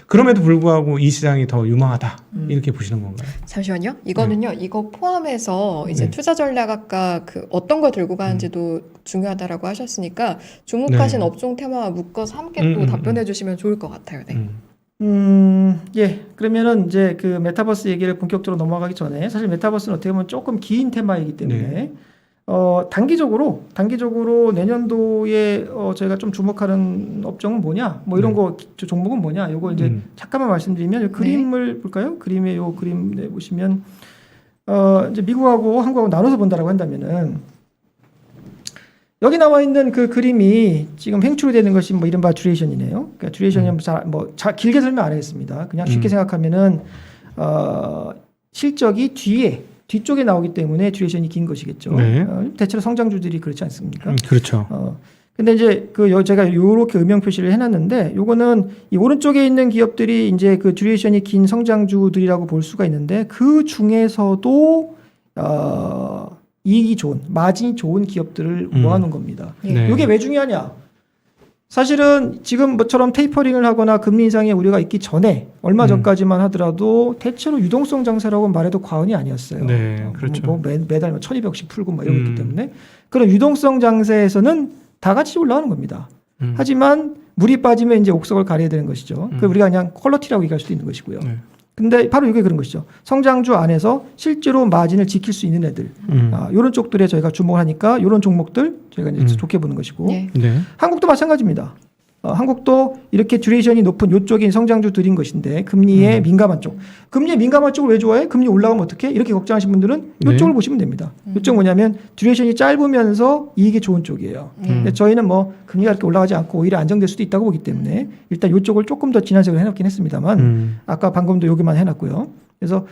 그럼에도 불구하고 이 시장이 더 유망하다 이렇게 보시는 건가요? 잠시만요. 이거는요. 이거 포함해서 이제 투자 전략 아까 그 어떤 걸 들고 가는지도 중요하다라고 하셨으니까 주목하신 업종 테마와 묶어서 함께 또 답변해 주시면 좋을 것 같아요. 네. 예. 그러면은 이제 그 메타버스 얘기를 본격적으로 넘어가기 전에 사실 메타버스는 어떻게 보면 조금 긴 테마이기 때문에 단기적으로 내년도에 저희가 좀 주목하는 업종은 뭐냐, 뭐 이런 거 종목은 뭐냐, 요거 이제 잠깐만 말씀드리면 그림을 볼까요? 그림에 요 그림 내 보시면 이제 미국하고 한국하고 나눠서 본다라고 한다면은 여기 나와 있는 그 그림이 지금 행출이 되는 것이 뭐 이른바 듀레이션이네요. 그러니까 듀레이션이 잘 길게 설명 안 하겠습니다. 그냥 쉽게 생각하면은 실적이 뒤에 뒤쪽에 나오기 때문에 듀레이션이 긴 것이겠죠. 네. 대체로 성장주들이 그렇지 않습니까? 그렇죠. 근데 이제 제가 요렇게 음영 표시를 해놨는데 요거는 이 오른쪽에 있는 기업들이 이제 그 듀레이션이 긴 성장주들이라고 볼 수가 있는데 그 중에서도 이익이 좋은 마진이 좋은 기업들을 모아놓은 겁니다. 네. 이게 왜 중요하냐? 사실은 지금 뭐처럼 테이퍼링을 하거나 금리 인상의 우려가 있기 전에 얼마 전까지만 하더라도 대체로 유동성 장세라고 말해도 과언이 아니었어요. 네, 그렇죠. 매달 1,200억씩 풀고 막 이러고 있기 때문에 그런 유동성 장세에서는 다 같이 올라가는 겁니다. 하지만 물이 빠지면 이제 옥석을 가려야 되는 것이죠. 그 우리가 그냥 퀄러티라고 얘기할 수도 있는 것이고요. 네. 근데 바로 이게 그런 것이죠. 성장주 안에서 실제로 마진을 지킬 수 있는 애들, 이런 쪽들에 저희가 주목을 하니까 이런 종목들 저희가 이제 좋게 보는 것이고, 네. 네. 한국도 마찬가지입니다. 한국도 이렇게 듀레이션이 높은 요쪽인 성장주들인 것인데 금리에 민감한 쪽. 금리에 민감한 쪽을 왜 좋아해? 금리 올라가면 어떻게? 이렇게 걱정하신 분들은 이쪽을 보시면 됩니다. 이쪽 뭐냐면 듀레이션이 짧으면서 이익이 좋은 쪽이에요. 근데 저희는 뭐 금리가 이렇게 올라가지 않고 오히려 안정될 수도 있다고 보기 때문에 일단 이쪽을 조금 더 진한 색으로 해놓긴 했습니다만 아까 방금도 여기만 해놨고요. 그래서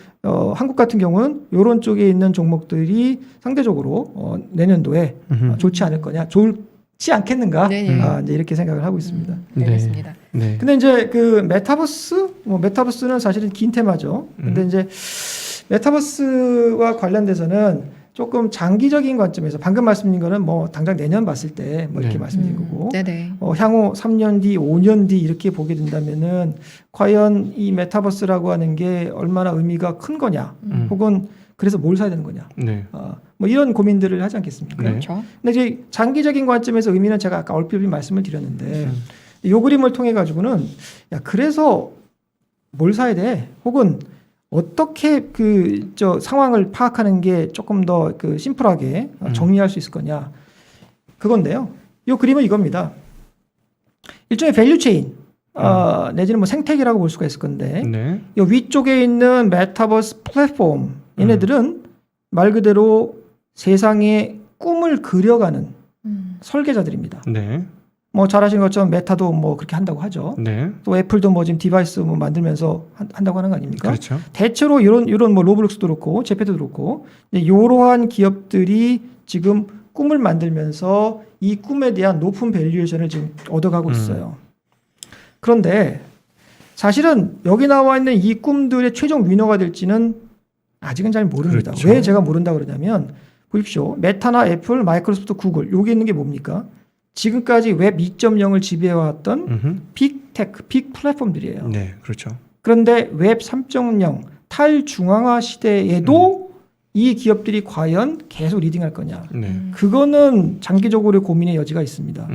한국 같은 경우는 이런 쪽에 있는 종목들이 상대적으로 내년도에 좋지 않을 거냐, 좋지 않겠는가, 이제 이렇게 생각을 하고 있습니다. 알겠습니다. 네. 근데 이제 그 메타버스는 사실은 긴 테마죠. 근데 이제 메타버스와 관련돼서는 조금 장기적인 관점에서 방금 말씀드린 거는 뭐 당장 내년 봤을 때 뭐 이렇게 말씀드린 거고, 네네. 향후 3년 뒤, 5년 뒤 이렇게 보게 된다면은 과연 이 메타버스라고 하는 게 얼마나 의미가 큰 거냐, 혹은 그래서 뭘 사야 되는 거냐, 네. 뭐 이런 고민들을 하지 않겠습니까? 네. 그렇죠. 근데 이제 장기적인 관점에서 의미는 제가 아까 얼핏 말씀을 드렸는데 이 그림을 통해 가지고는 그래서 뭘 사야 돼? 혹은 어떻게 상황을 파악하는 게 조금 더 심플하게 정리할 수 있을 거냐? 그건데요. 이 그림은 이겁니다. 일종의 밸류 체인, 내지는 뭐 생태계라고 볼 수가 있을 건데, 네. 이 위쪽에 있는 메타버스 플랫폼, 얘네들은 말 그대로 세상의 꿈을 그려가는 설계자들입니다. 네. 뭐 잘 아시는 것처럼 메타도 뭐 그렇게 한다고 하죠. 네. 또 애플도 뭐 지금 디바이스 뭐 만들면서 한다고 하는 거 아닙니까? 그렇죠. 대체로 이런 뭐 로블록스도 그렇고 제페토도 그렇고 이러한 기업들이 지금 꿈을 만들면서 이 꿈에 대한 높은 밸류에이션을 지금 얻어가고 있어요. 그런데 사실은 여기 나와 있는 이 꿈들의 최종 위너가 될지는 아직은 잘 모릅니다. 그렇죠. 왜 제가 모른다 그러냐면 보십시오. 메타나 애플, 마이크로소프트, 구글 여기 있는 게 뭡니까? 지금까지 웹 2.0을 지배해왔던 빅테크, 빅 플랫폼들이에요. 네, 그렇죠. 그런데 웹 3.0 탈중앙화 시대에도 이 기업들이 과연 계속 리딩할 거냐? 네. 그거는 장기적으로 고민의 여지가 있습니다.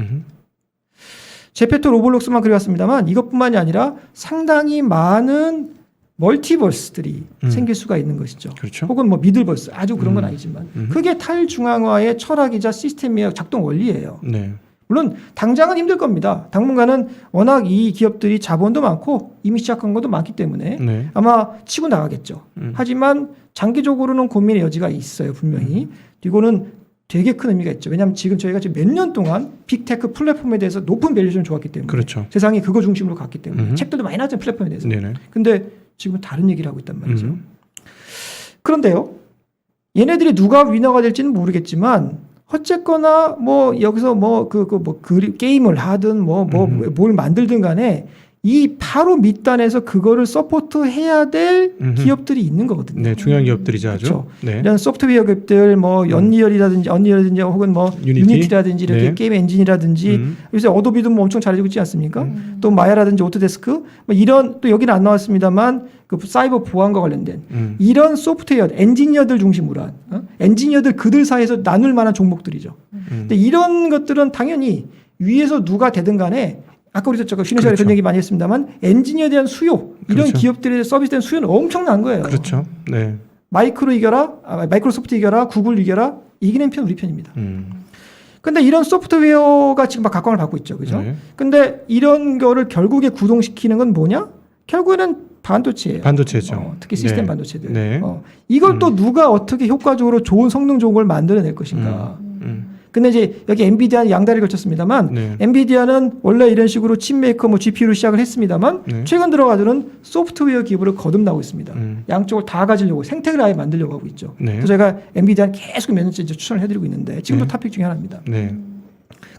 제페토 로블록스만 그려왔습니다만 이것뿐만이 아니라 상당히 많은 멀티버스들이 생길 수가 있는 것이죠. 그렇죠. 혹은 뭐 미들버스, 아주 그런 건 아니지만 그게 탈중앙화의 철학이자 시스템의 작동 원리예요. 네. 물론 당장은 힘들 겁니다. 당분간은 워낙 이 기업들이 자본도 많고 이미 시작한 것도 많기 때문에 네. 아마 치고 나가겠죠. 하지만 장기적으로는 고민의 여지가 있어요, 분명히. 이거는 되게 큰 의미가 있죠. 왜냐하면 저희가 지금 몇 년 동안 빅테크 플랫폼에 대해서 높은 밸류션을 좋았기 때문에, 그렇죠. 세상이 그거 중심으로 갔기 때문에 책들도 많이 나왔잖아요, 플랫폼에 대해서. 네네. 근데 지금은 다른 얘기를 하고 있단 말이죠. 그런데요, 얘네들이 누가 위너가 될지는 모르겠지만 어쨌거나 뭐 여기서 게임을 하든 뭘 만들든 간에 이 바로 밑단에서 그거를 서포트해야 될 기업들이 있는 거거든요. 네, 중요한 기업들이죠, 아주. 그렇죠. 네. 이런 소프트웨어 기업들, 뭐 언리얼이라든지 혹은 뭐 유니티라든지 이렇게 네. 게임 엔진이라든지 요새 어도비도 뭐 엄청 잘해주고 있지 않습니까? 또 마야라든지 오토데스크, 뭐 이런 또 여기는 안 나왔습니다만 그 사이버 보안과 관련된 이런 소프트웨어 엔지니어들 중심으로 한 엔지니어들 그들 사이에서 나눌 만한 종목들이죠. 근데 이런 것들은 당연히 위에서 누가 되든 간에 아까 우리도 쉬는 시간에 그렇죠. 그런 얘기 많이 했습니다만 엔지니어에 대한 수요, 이런 그렇죠. 기업들의 서비스에 대한 수요는 엄청난 거예요. 그렇죠. 네. 마이크로소프트 이겨라, 구글 이겨라, 이기는 편 우리 편입니다. 근데 이런 소프트웨어가 지금 막 각광을 받고 있죠. 그죠? 네. 근데 이런 거를 결국에 구동시키는 건 뭐냐? 결국에는 반도체예요. 반도체죠. 특히 시스템 네. 반도체들. 네. 이걸 또 누가 어떻게 효과적으로 좋은 성능 좋은 걸 만들어낼 것인가. 근데 이제 여기 엔비디아는 양다리를 걸쳤습니다만 네. 엔비디아는 원래 이런 식으로 칩 메이커 뭐 GPU로 시작을 했습니다만 네. 최근 들어가서는 소프트웨어 기업으로 거듭나고 있습니다. 양쪽을 다 가지려고 생태계를 아예 만들려고 하고 있죠. 네. 그래서 제가 엔비디아는 계속 몇 년째 이제 추천을 해드리고 있는데 지금도 네. 토픽 중에 하나입니다. 네.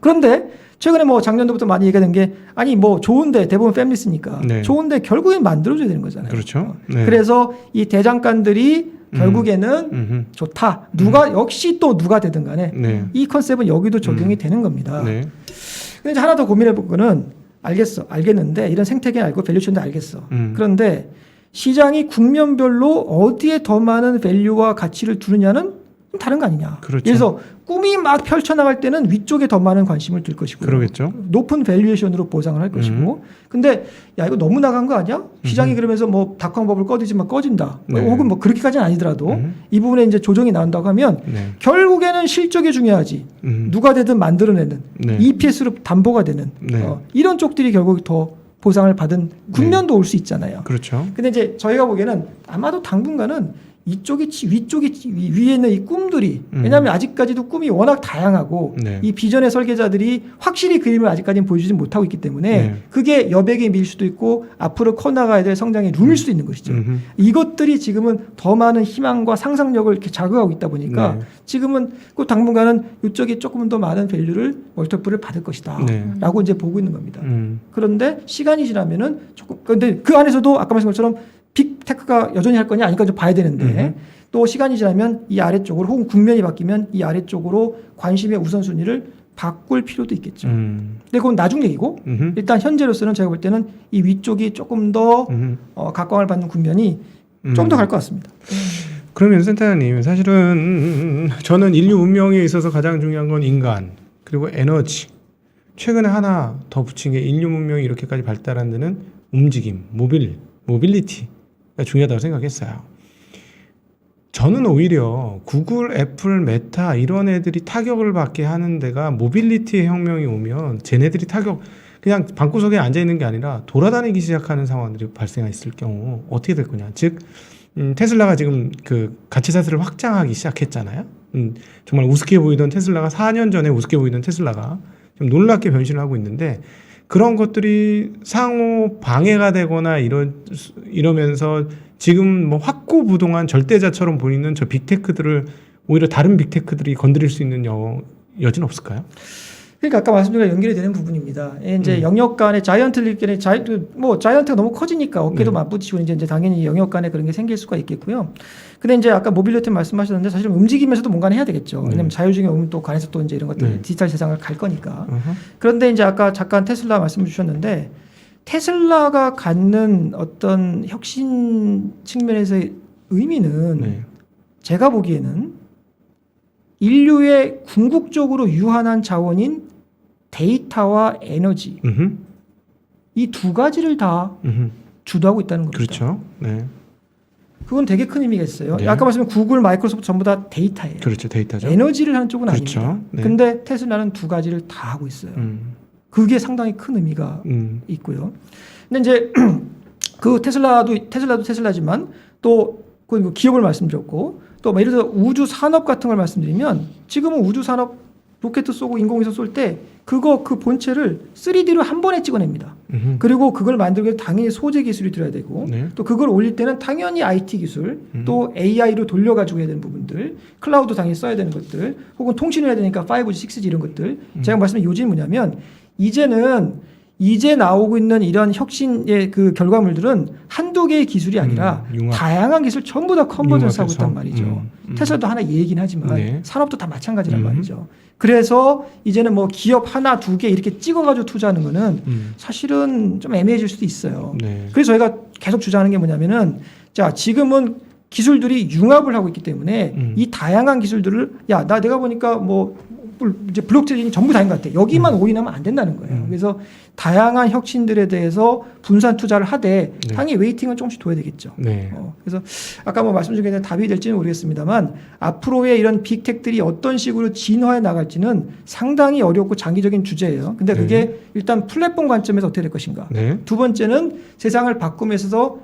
그런데 최근에 뭐 작년도부터 많이 얘기가 된 게 아니 뭐 좋은데 대부분 패밀리스니까 네. 좋은데 결국엔 만들어줘야 되는 거잖아요. 그렇죠. 네. 그래서 이 대장간들이 결국에는 음흠. 좋다. 누가 역시 또 누가 되든 간에 네. 이 컨셉은 여기도 적용이 되는 겁니다. 네. 근데 이제 하나 더 고민해 볼 거는 알겠는데 이런 생태계 알고 밸류체인도 알겠어. 그런데 시장이 국면별로 어디에 더 많은 밸류와 가치를 두느냐는 좀 다른 거 아니냐. 그렇죠. 그래서 꿈이 막 펼쳐나갈 때는 위쪽에 더 많은 관심을 둘 것이고 그러겠죠. 높은 밸류에이션으로 보상을 할 것이고 근데 야 이거 너무 나간 거 아니야? 시장이 그러면서 뭐 닷컴법을 꺼지지만 꺼진다. 네. 혹은 뭐 그렇게까지는 아니더라도 이 부분에 이제 조정이 나온다고 하면 네. 결국에는 실적이 중요하지. 누가 되든 만들어내는 네. EPS로 담보가 되는 네. 이런 쪽들이 결국 더 보상을 받은 국면도 올 수 있잖아요. 그렇죠. 근데 이제 저희가 보기에는 아마도 당분간은 위쪽에 위에 있는 이 꿈들이 왜냐하면 아직까지도 꿈이 워낙 다양하고 네. 이 비전의 설계자들이 확실히 그림을 아직까지는 보여주지 못하고 있기 때문에 네. 그게 여백에 밀 수도 있고 앞으로 커나가야 될 성장의 룸일 수도 있는 것이죠. 이것들이 지금은 더 많은 희망과 상상력을 이렇게 자극하고 있다 보니까 네. 지금은 그 당분간은 이쪽이 조금 더 많은 밸류를 멀티플을 받을 것이다. 네. 라고 이제 보고 있는 겁니다. 그런데 시간이 지나면은 조금 근데 그 안에서도 아까 말씀한 것처럼 빅테크가 여전히 할 거냐 아니까 좀 봐야 되는데 또 시간이 지나면 이 아래쪽으로 혹은 국면이 바뀌면 이 아래쪽으로 관심의 우선순위를 바꿀 필요도 있겠죠. 근데 그건 나중 얘기고 일단 현재로서는 제가 볼 때는 이 위쪽이 조금 더 각광을 받는 국면이 좀 더 갈 것 같습니다. 그러면 센터장님 사실은 저는 인류 운명에 있어서 가장 중요한 건 인간 그리고 에너지 최근에 하나 더 붙인 게 인류 문명이 이렇게까지 발달한 데는 움직임, 모빌리티가 중요하다고 생각했어요. 저는 오히려 구글, 애플, 메타 이런 애들이 타격을 받게 하는 데가 모빌리티의 혁명이 오면 쟤네들이 그냥 방구석에 앉아 있는 게 아니라 돌아다니기 시작하는 상황들이 발생했을 경우 어떻게 될 거냐. 즉 테슬라가 지금 그 가치 사슬을 확장하기 시작했잖아요. 정말 우습게 보이던 테슬라가 4년 전에 우습게 보이던 테슬라가 좀 놀랍게 변신을 하고 있는데 그런 것들이 상호 방해가 되거나 이러면서 지금 뭐 확고부동한 절대자처럼 보이는 저 빅테크들을 오히려 다른 빅테크들이 건드릴 수 있는 여지는 없을까요? 그러니까 아까 말씀드린 연결이 되는 부분입니다. 이제 영역 간의 자이언트들끼리 자이언트가 너무 커지니까 어깨도 맞부딪히고 이제 당연히 영역 간에 그런 게 생길 수가 있겠고요. 근데 이제 아까 모빌리티 말씀하셨는데 사실 움직이면서도 뭔가는 해야 되겠죠. 왜냐면 자율주행에 오면 또 관해서 또 이제 이런 것들 디지털 세상을 갈 거니까. 그런데 이제 아까 잠깐 테슬라 말씀을 주셨는데 테슬라가 갖는 어떤 혁신 측면에서의 의미는 제가 보기에는 인류의 궁극적으로 유한한 자원인 데이터와 에너지 이 두 가지를 다 주도하고 있다는 겁니다. 그렇죠. 네. 그건 되게 큰 의미가 있어요. 네. 아까 말씀드린 구글, 마이크로소프트 전부 다 데이터예요. 그렇죠. 데이터죠. 에너지를 하는 쪽은 그렇죠. 아닙니다. 네. 근데 테슬라는 두 가지를 다 하고 있어요. 그게 상당히 큰 의미가 있고요. 근데 이제 그 테슬라도 테슬라지만 또 그 기업을 말씀드렸고 또 예를 들어 우주 산업 같은 걸 말씀드리면 지금은 우주 산업 로켓 쏘고 인공위성 쏠 때 그 본체를 3D로 한 번에 찍어냅니다. 그리고 그걸 만들기 위해 당연히 소재 기술이 들어야 되고 또 그걸 올릴 때는 당연히 IT 기술 또 AI로 돌려가지고 해야 되는 부분들 클라우드 당연히 써야 되는 것들 혹은 통신을 해야 되니까 5G, 6G 이런 것들 제가 말씀드린 요지는 뭐냐면 이제 나오고 있는 이런 혁신의 그 결과물들은 한두 개의 기술이 아니라 다양한 기술 전부 다 컨버전스 하고 있단 말이죠. 테슬라도 하나 얘기긴 하지만 산업도 다 마찬가지란 말이죠. 그래서 이제는 뭐 기업 하나, 두 개 이렇게 찍어가지고 투자하는 거는 사실은 좀 애매해질 수도 있어요. 그래서 저희가 계속 주장하는 게 뭐냐면은 자, 지금은 기술들이 융합을 하고 있기 때문에 이 다양한 기술들을 내가 보니까 뭐 이제 블록체인이 전부 다인 것 같아. 여기만 올인하면 안 된다는 거예요. 그래서 다양한 혁신들에 대해서 분산 투자를 하되 당연히 웨이팅은 조금씩 둬야 되겠죠. 그래서 아까 뭐 말씀 중에 답이 될지는 모르겠습니다만 앞으로의 이런 빅텍들이 어떤 식으로 진화해 나갈지는 상당히 어렵고 장기적인 주제예요. 근데 그게 일단 플랫폼 관점에서 어떻게 될 것인가. 두 번째는 세상을 바꾸면서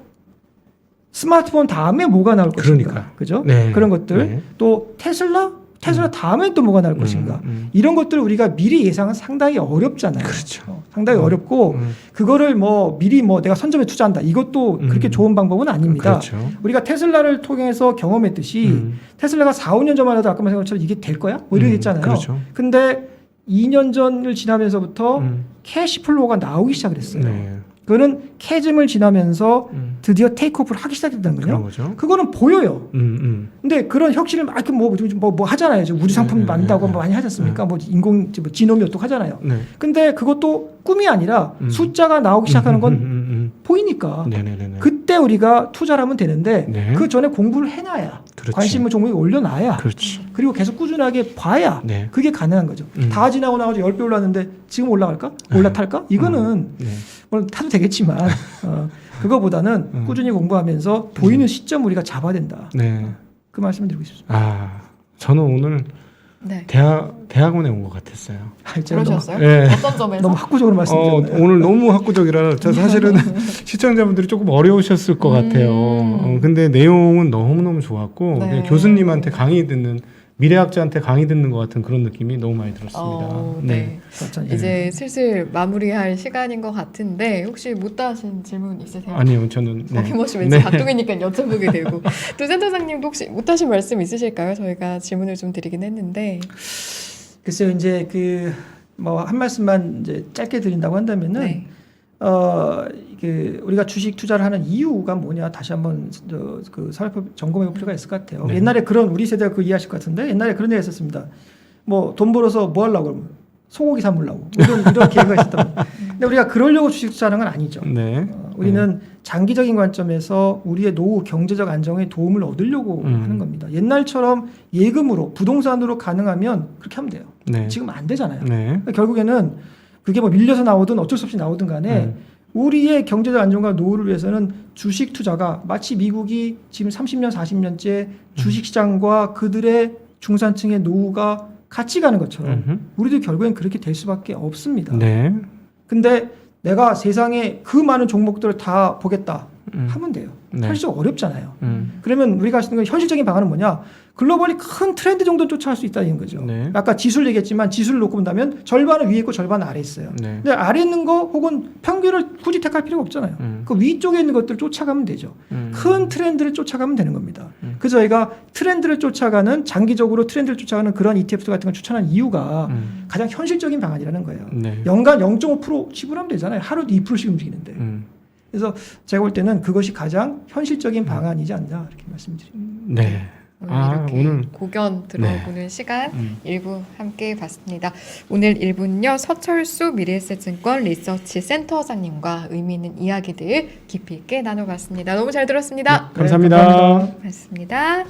스마트폰 다음에 뭐가 나올 것인가. 그죠? 그런 것들. 또 테슬라 테슬라 다음에 또 뭐가 나올 것인가. 이런 것들을 우리가 미리 예상은 상당히 어렵잖아요. 그렇죠. 상당히 어렵고 그거를 뭐 미리 뭐 내가 선점에 투자한다. 이것도 그렇게 좋은 방법은 아닙니다. 그렇죠. 우리가 테슬라를 통해서 경험했듯이 테슬라가 4, 5년 전만 해도 아까 말씀한 것처럼 이게 될 거야? 뭐 이러겠잖아요. 그렇죠. 근데 2년 전을 지나면서부터 캐시플로우가 나오기 시작을 했어요. 네. 그거는 캐즘을 지나면서 드디어 테이크오프를 하기 시작했다는 그런 거예요. 거죠. 그거는 보여요. 근데 그런 혁신을 막 이렇게 뭐 하잖아요. 지금 우주 상품 만든다고 뭐 많이 하지 않습니까? 뭐 인공 뭐 지노미 어떻게 하잖아요. 네. 근데 그것도 꿈이 아니라 숫자가 나오기 시작하는 건 보이니까 네네네. 그때 우리가 투자를 하면 되는데 네. 그 전에 공부를 해놔야 그렇지. 관심을 종목에 올려놔야 그렇지. 그리고 계속 꾸준하게 봐야 네. 그게 가능한 거죠. 다 지나고 나가지고 10배 올랐는데 지금 올라갈까? 올라탈까? 이거는 네. 물론 타도 되겠지만 그거보다는 꾸준히 공부하면서 보이는 시점 우리가 잡아야 된다. 네. 그 말씀을 드리고 싶습니다. 아, 저는 오늘 네. 대학원에 온 것 같았어요. 제가 그러셨어요? 네. 어떤 점에서? 너무 학구적으로 말씀드렸나요? 오늘 너무 학구적이라 저 사실은 시청자분들이 조금 어려우셨을 것 같아요. 근데 내용은 너무너무 좋았고 네. 그냥 교수님한테 강의 듣는 미래학자한테 강의 듣는 것 같은 그런 느낌이 너무 많이 들었습니다. 네. 그렇잖아요. 이제 슬슬 마무리할 시간인 것 같은데 혹시 못다 하신 질문 있으세요? 아니요, 저는 네. 어김없이 왠지 가뜩이니까 여쭤보게 되고 또 센터장님도 혹시 못하신 말씀 있으실까요? 저희가 질문을 좀 드리긴 했는데 글쎄요, 이제 그 뭐 한 말씀만 이제 짧게 드린다고 한다면은 네. 그 우리가 주식 투자를 하는 이유가 뭐냐 다시 한번 그 점검해 볼 필요가 있을 것 같아요. 네. 옛날에 그런 우리 세대가 그 이해하실 것 같은데 옛날에 그런 얘기가 있었습니다. 뭐 돈 벌어서 뭐 하려고 그러면 소고기 사 먹으려고 이런 계획가 있었던. 근데 우리가 그러려고 주식 투자하는 건 아니죠. 네. 우리는 장기적인 관점에서 우리의 노후 경제적 안정에 도움을 얻으려고 하는 겁니다. 옛날처럼 예금으로 부동산으로 가능하면 그렇게 하면 돼요. 네. 지금 안 되잖아요. 네. 그러니까 결국에는 그게 뭐 밀려서 나오든 어쩔 수 없이 나오든 간에 우리의 경제적 안정과 노후를 위해서는 주식 투자가 마치 미국이 지금 30년, 40년째 주식시장과 그들의 중산층의 노후가 같이 가는 것처럼 우리도 결국엔 그렇게 될 수밖에 없습니다. 네. 근데 내가 세상에 그 많은 종목들을 다 보겠다 하면 돼요. 네. 사실 어렵잖아요. 그러면 우리가 하시는 건 현실적인 방안은 뭐냐? 글로벌이 큰 트렌드 정도는 쫓아갈 수 있다는 거죠. 네. 아까 지수를 얘기했지만 지수를 놓고 본다면 절반은 위에 있고 절반은 아래에 있어요. 네. 근데 아래에 있는 거 혹은 평균을 굳이 택할 필요가 없잖아요. 그 위쪽에 있는 것들을 쫓아가면 되죠. 큰 트렌드를 쫓아가면 되는 겁니다. 그래서 저희가 트렌드를 쫓아가는 장기적으로 트렌드를 쫓아가는 그런 ETF 같은 걸 추천한 이유가 가장 현실적인 방안이라는 거예요. 네. 연간 0.5% 지불하면 되잖아요. 하루도 2%씩 움직이는데. 그래서 제가 볼 때는 그것이 가장 현실적인 방안이지 않나 이렇게 말씀드립니다. 네. 오늘 이렇게 고견 들어보는 시간 일부 함께 봤습니다. 오늘 1부는요. 서철수 미래에셋증권 리서치 센터장님과 의미 있는 이야기들 깊이 있게 나눠봤습니다. 너무 잘 들었습니다. 감사합니다. 네, 감사합니다. 고맙습니다.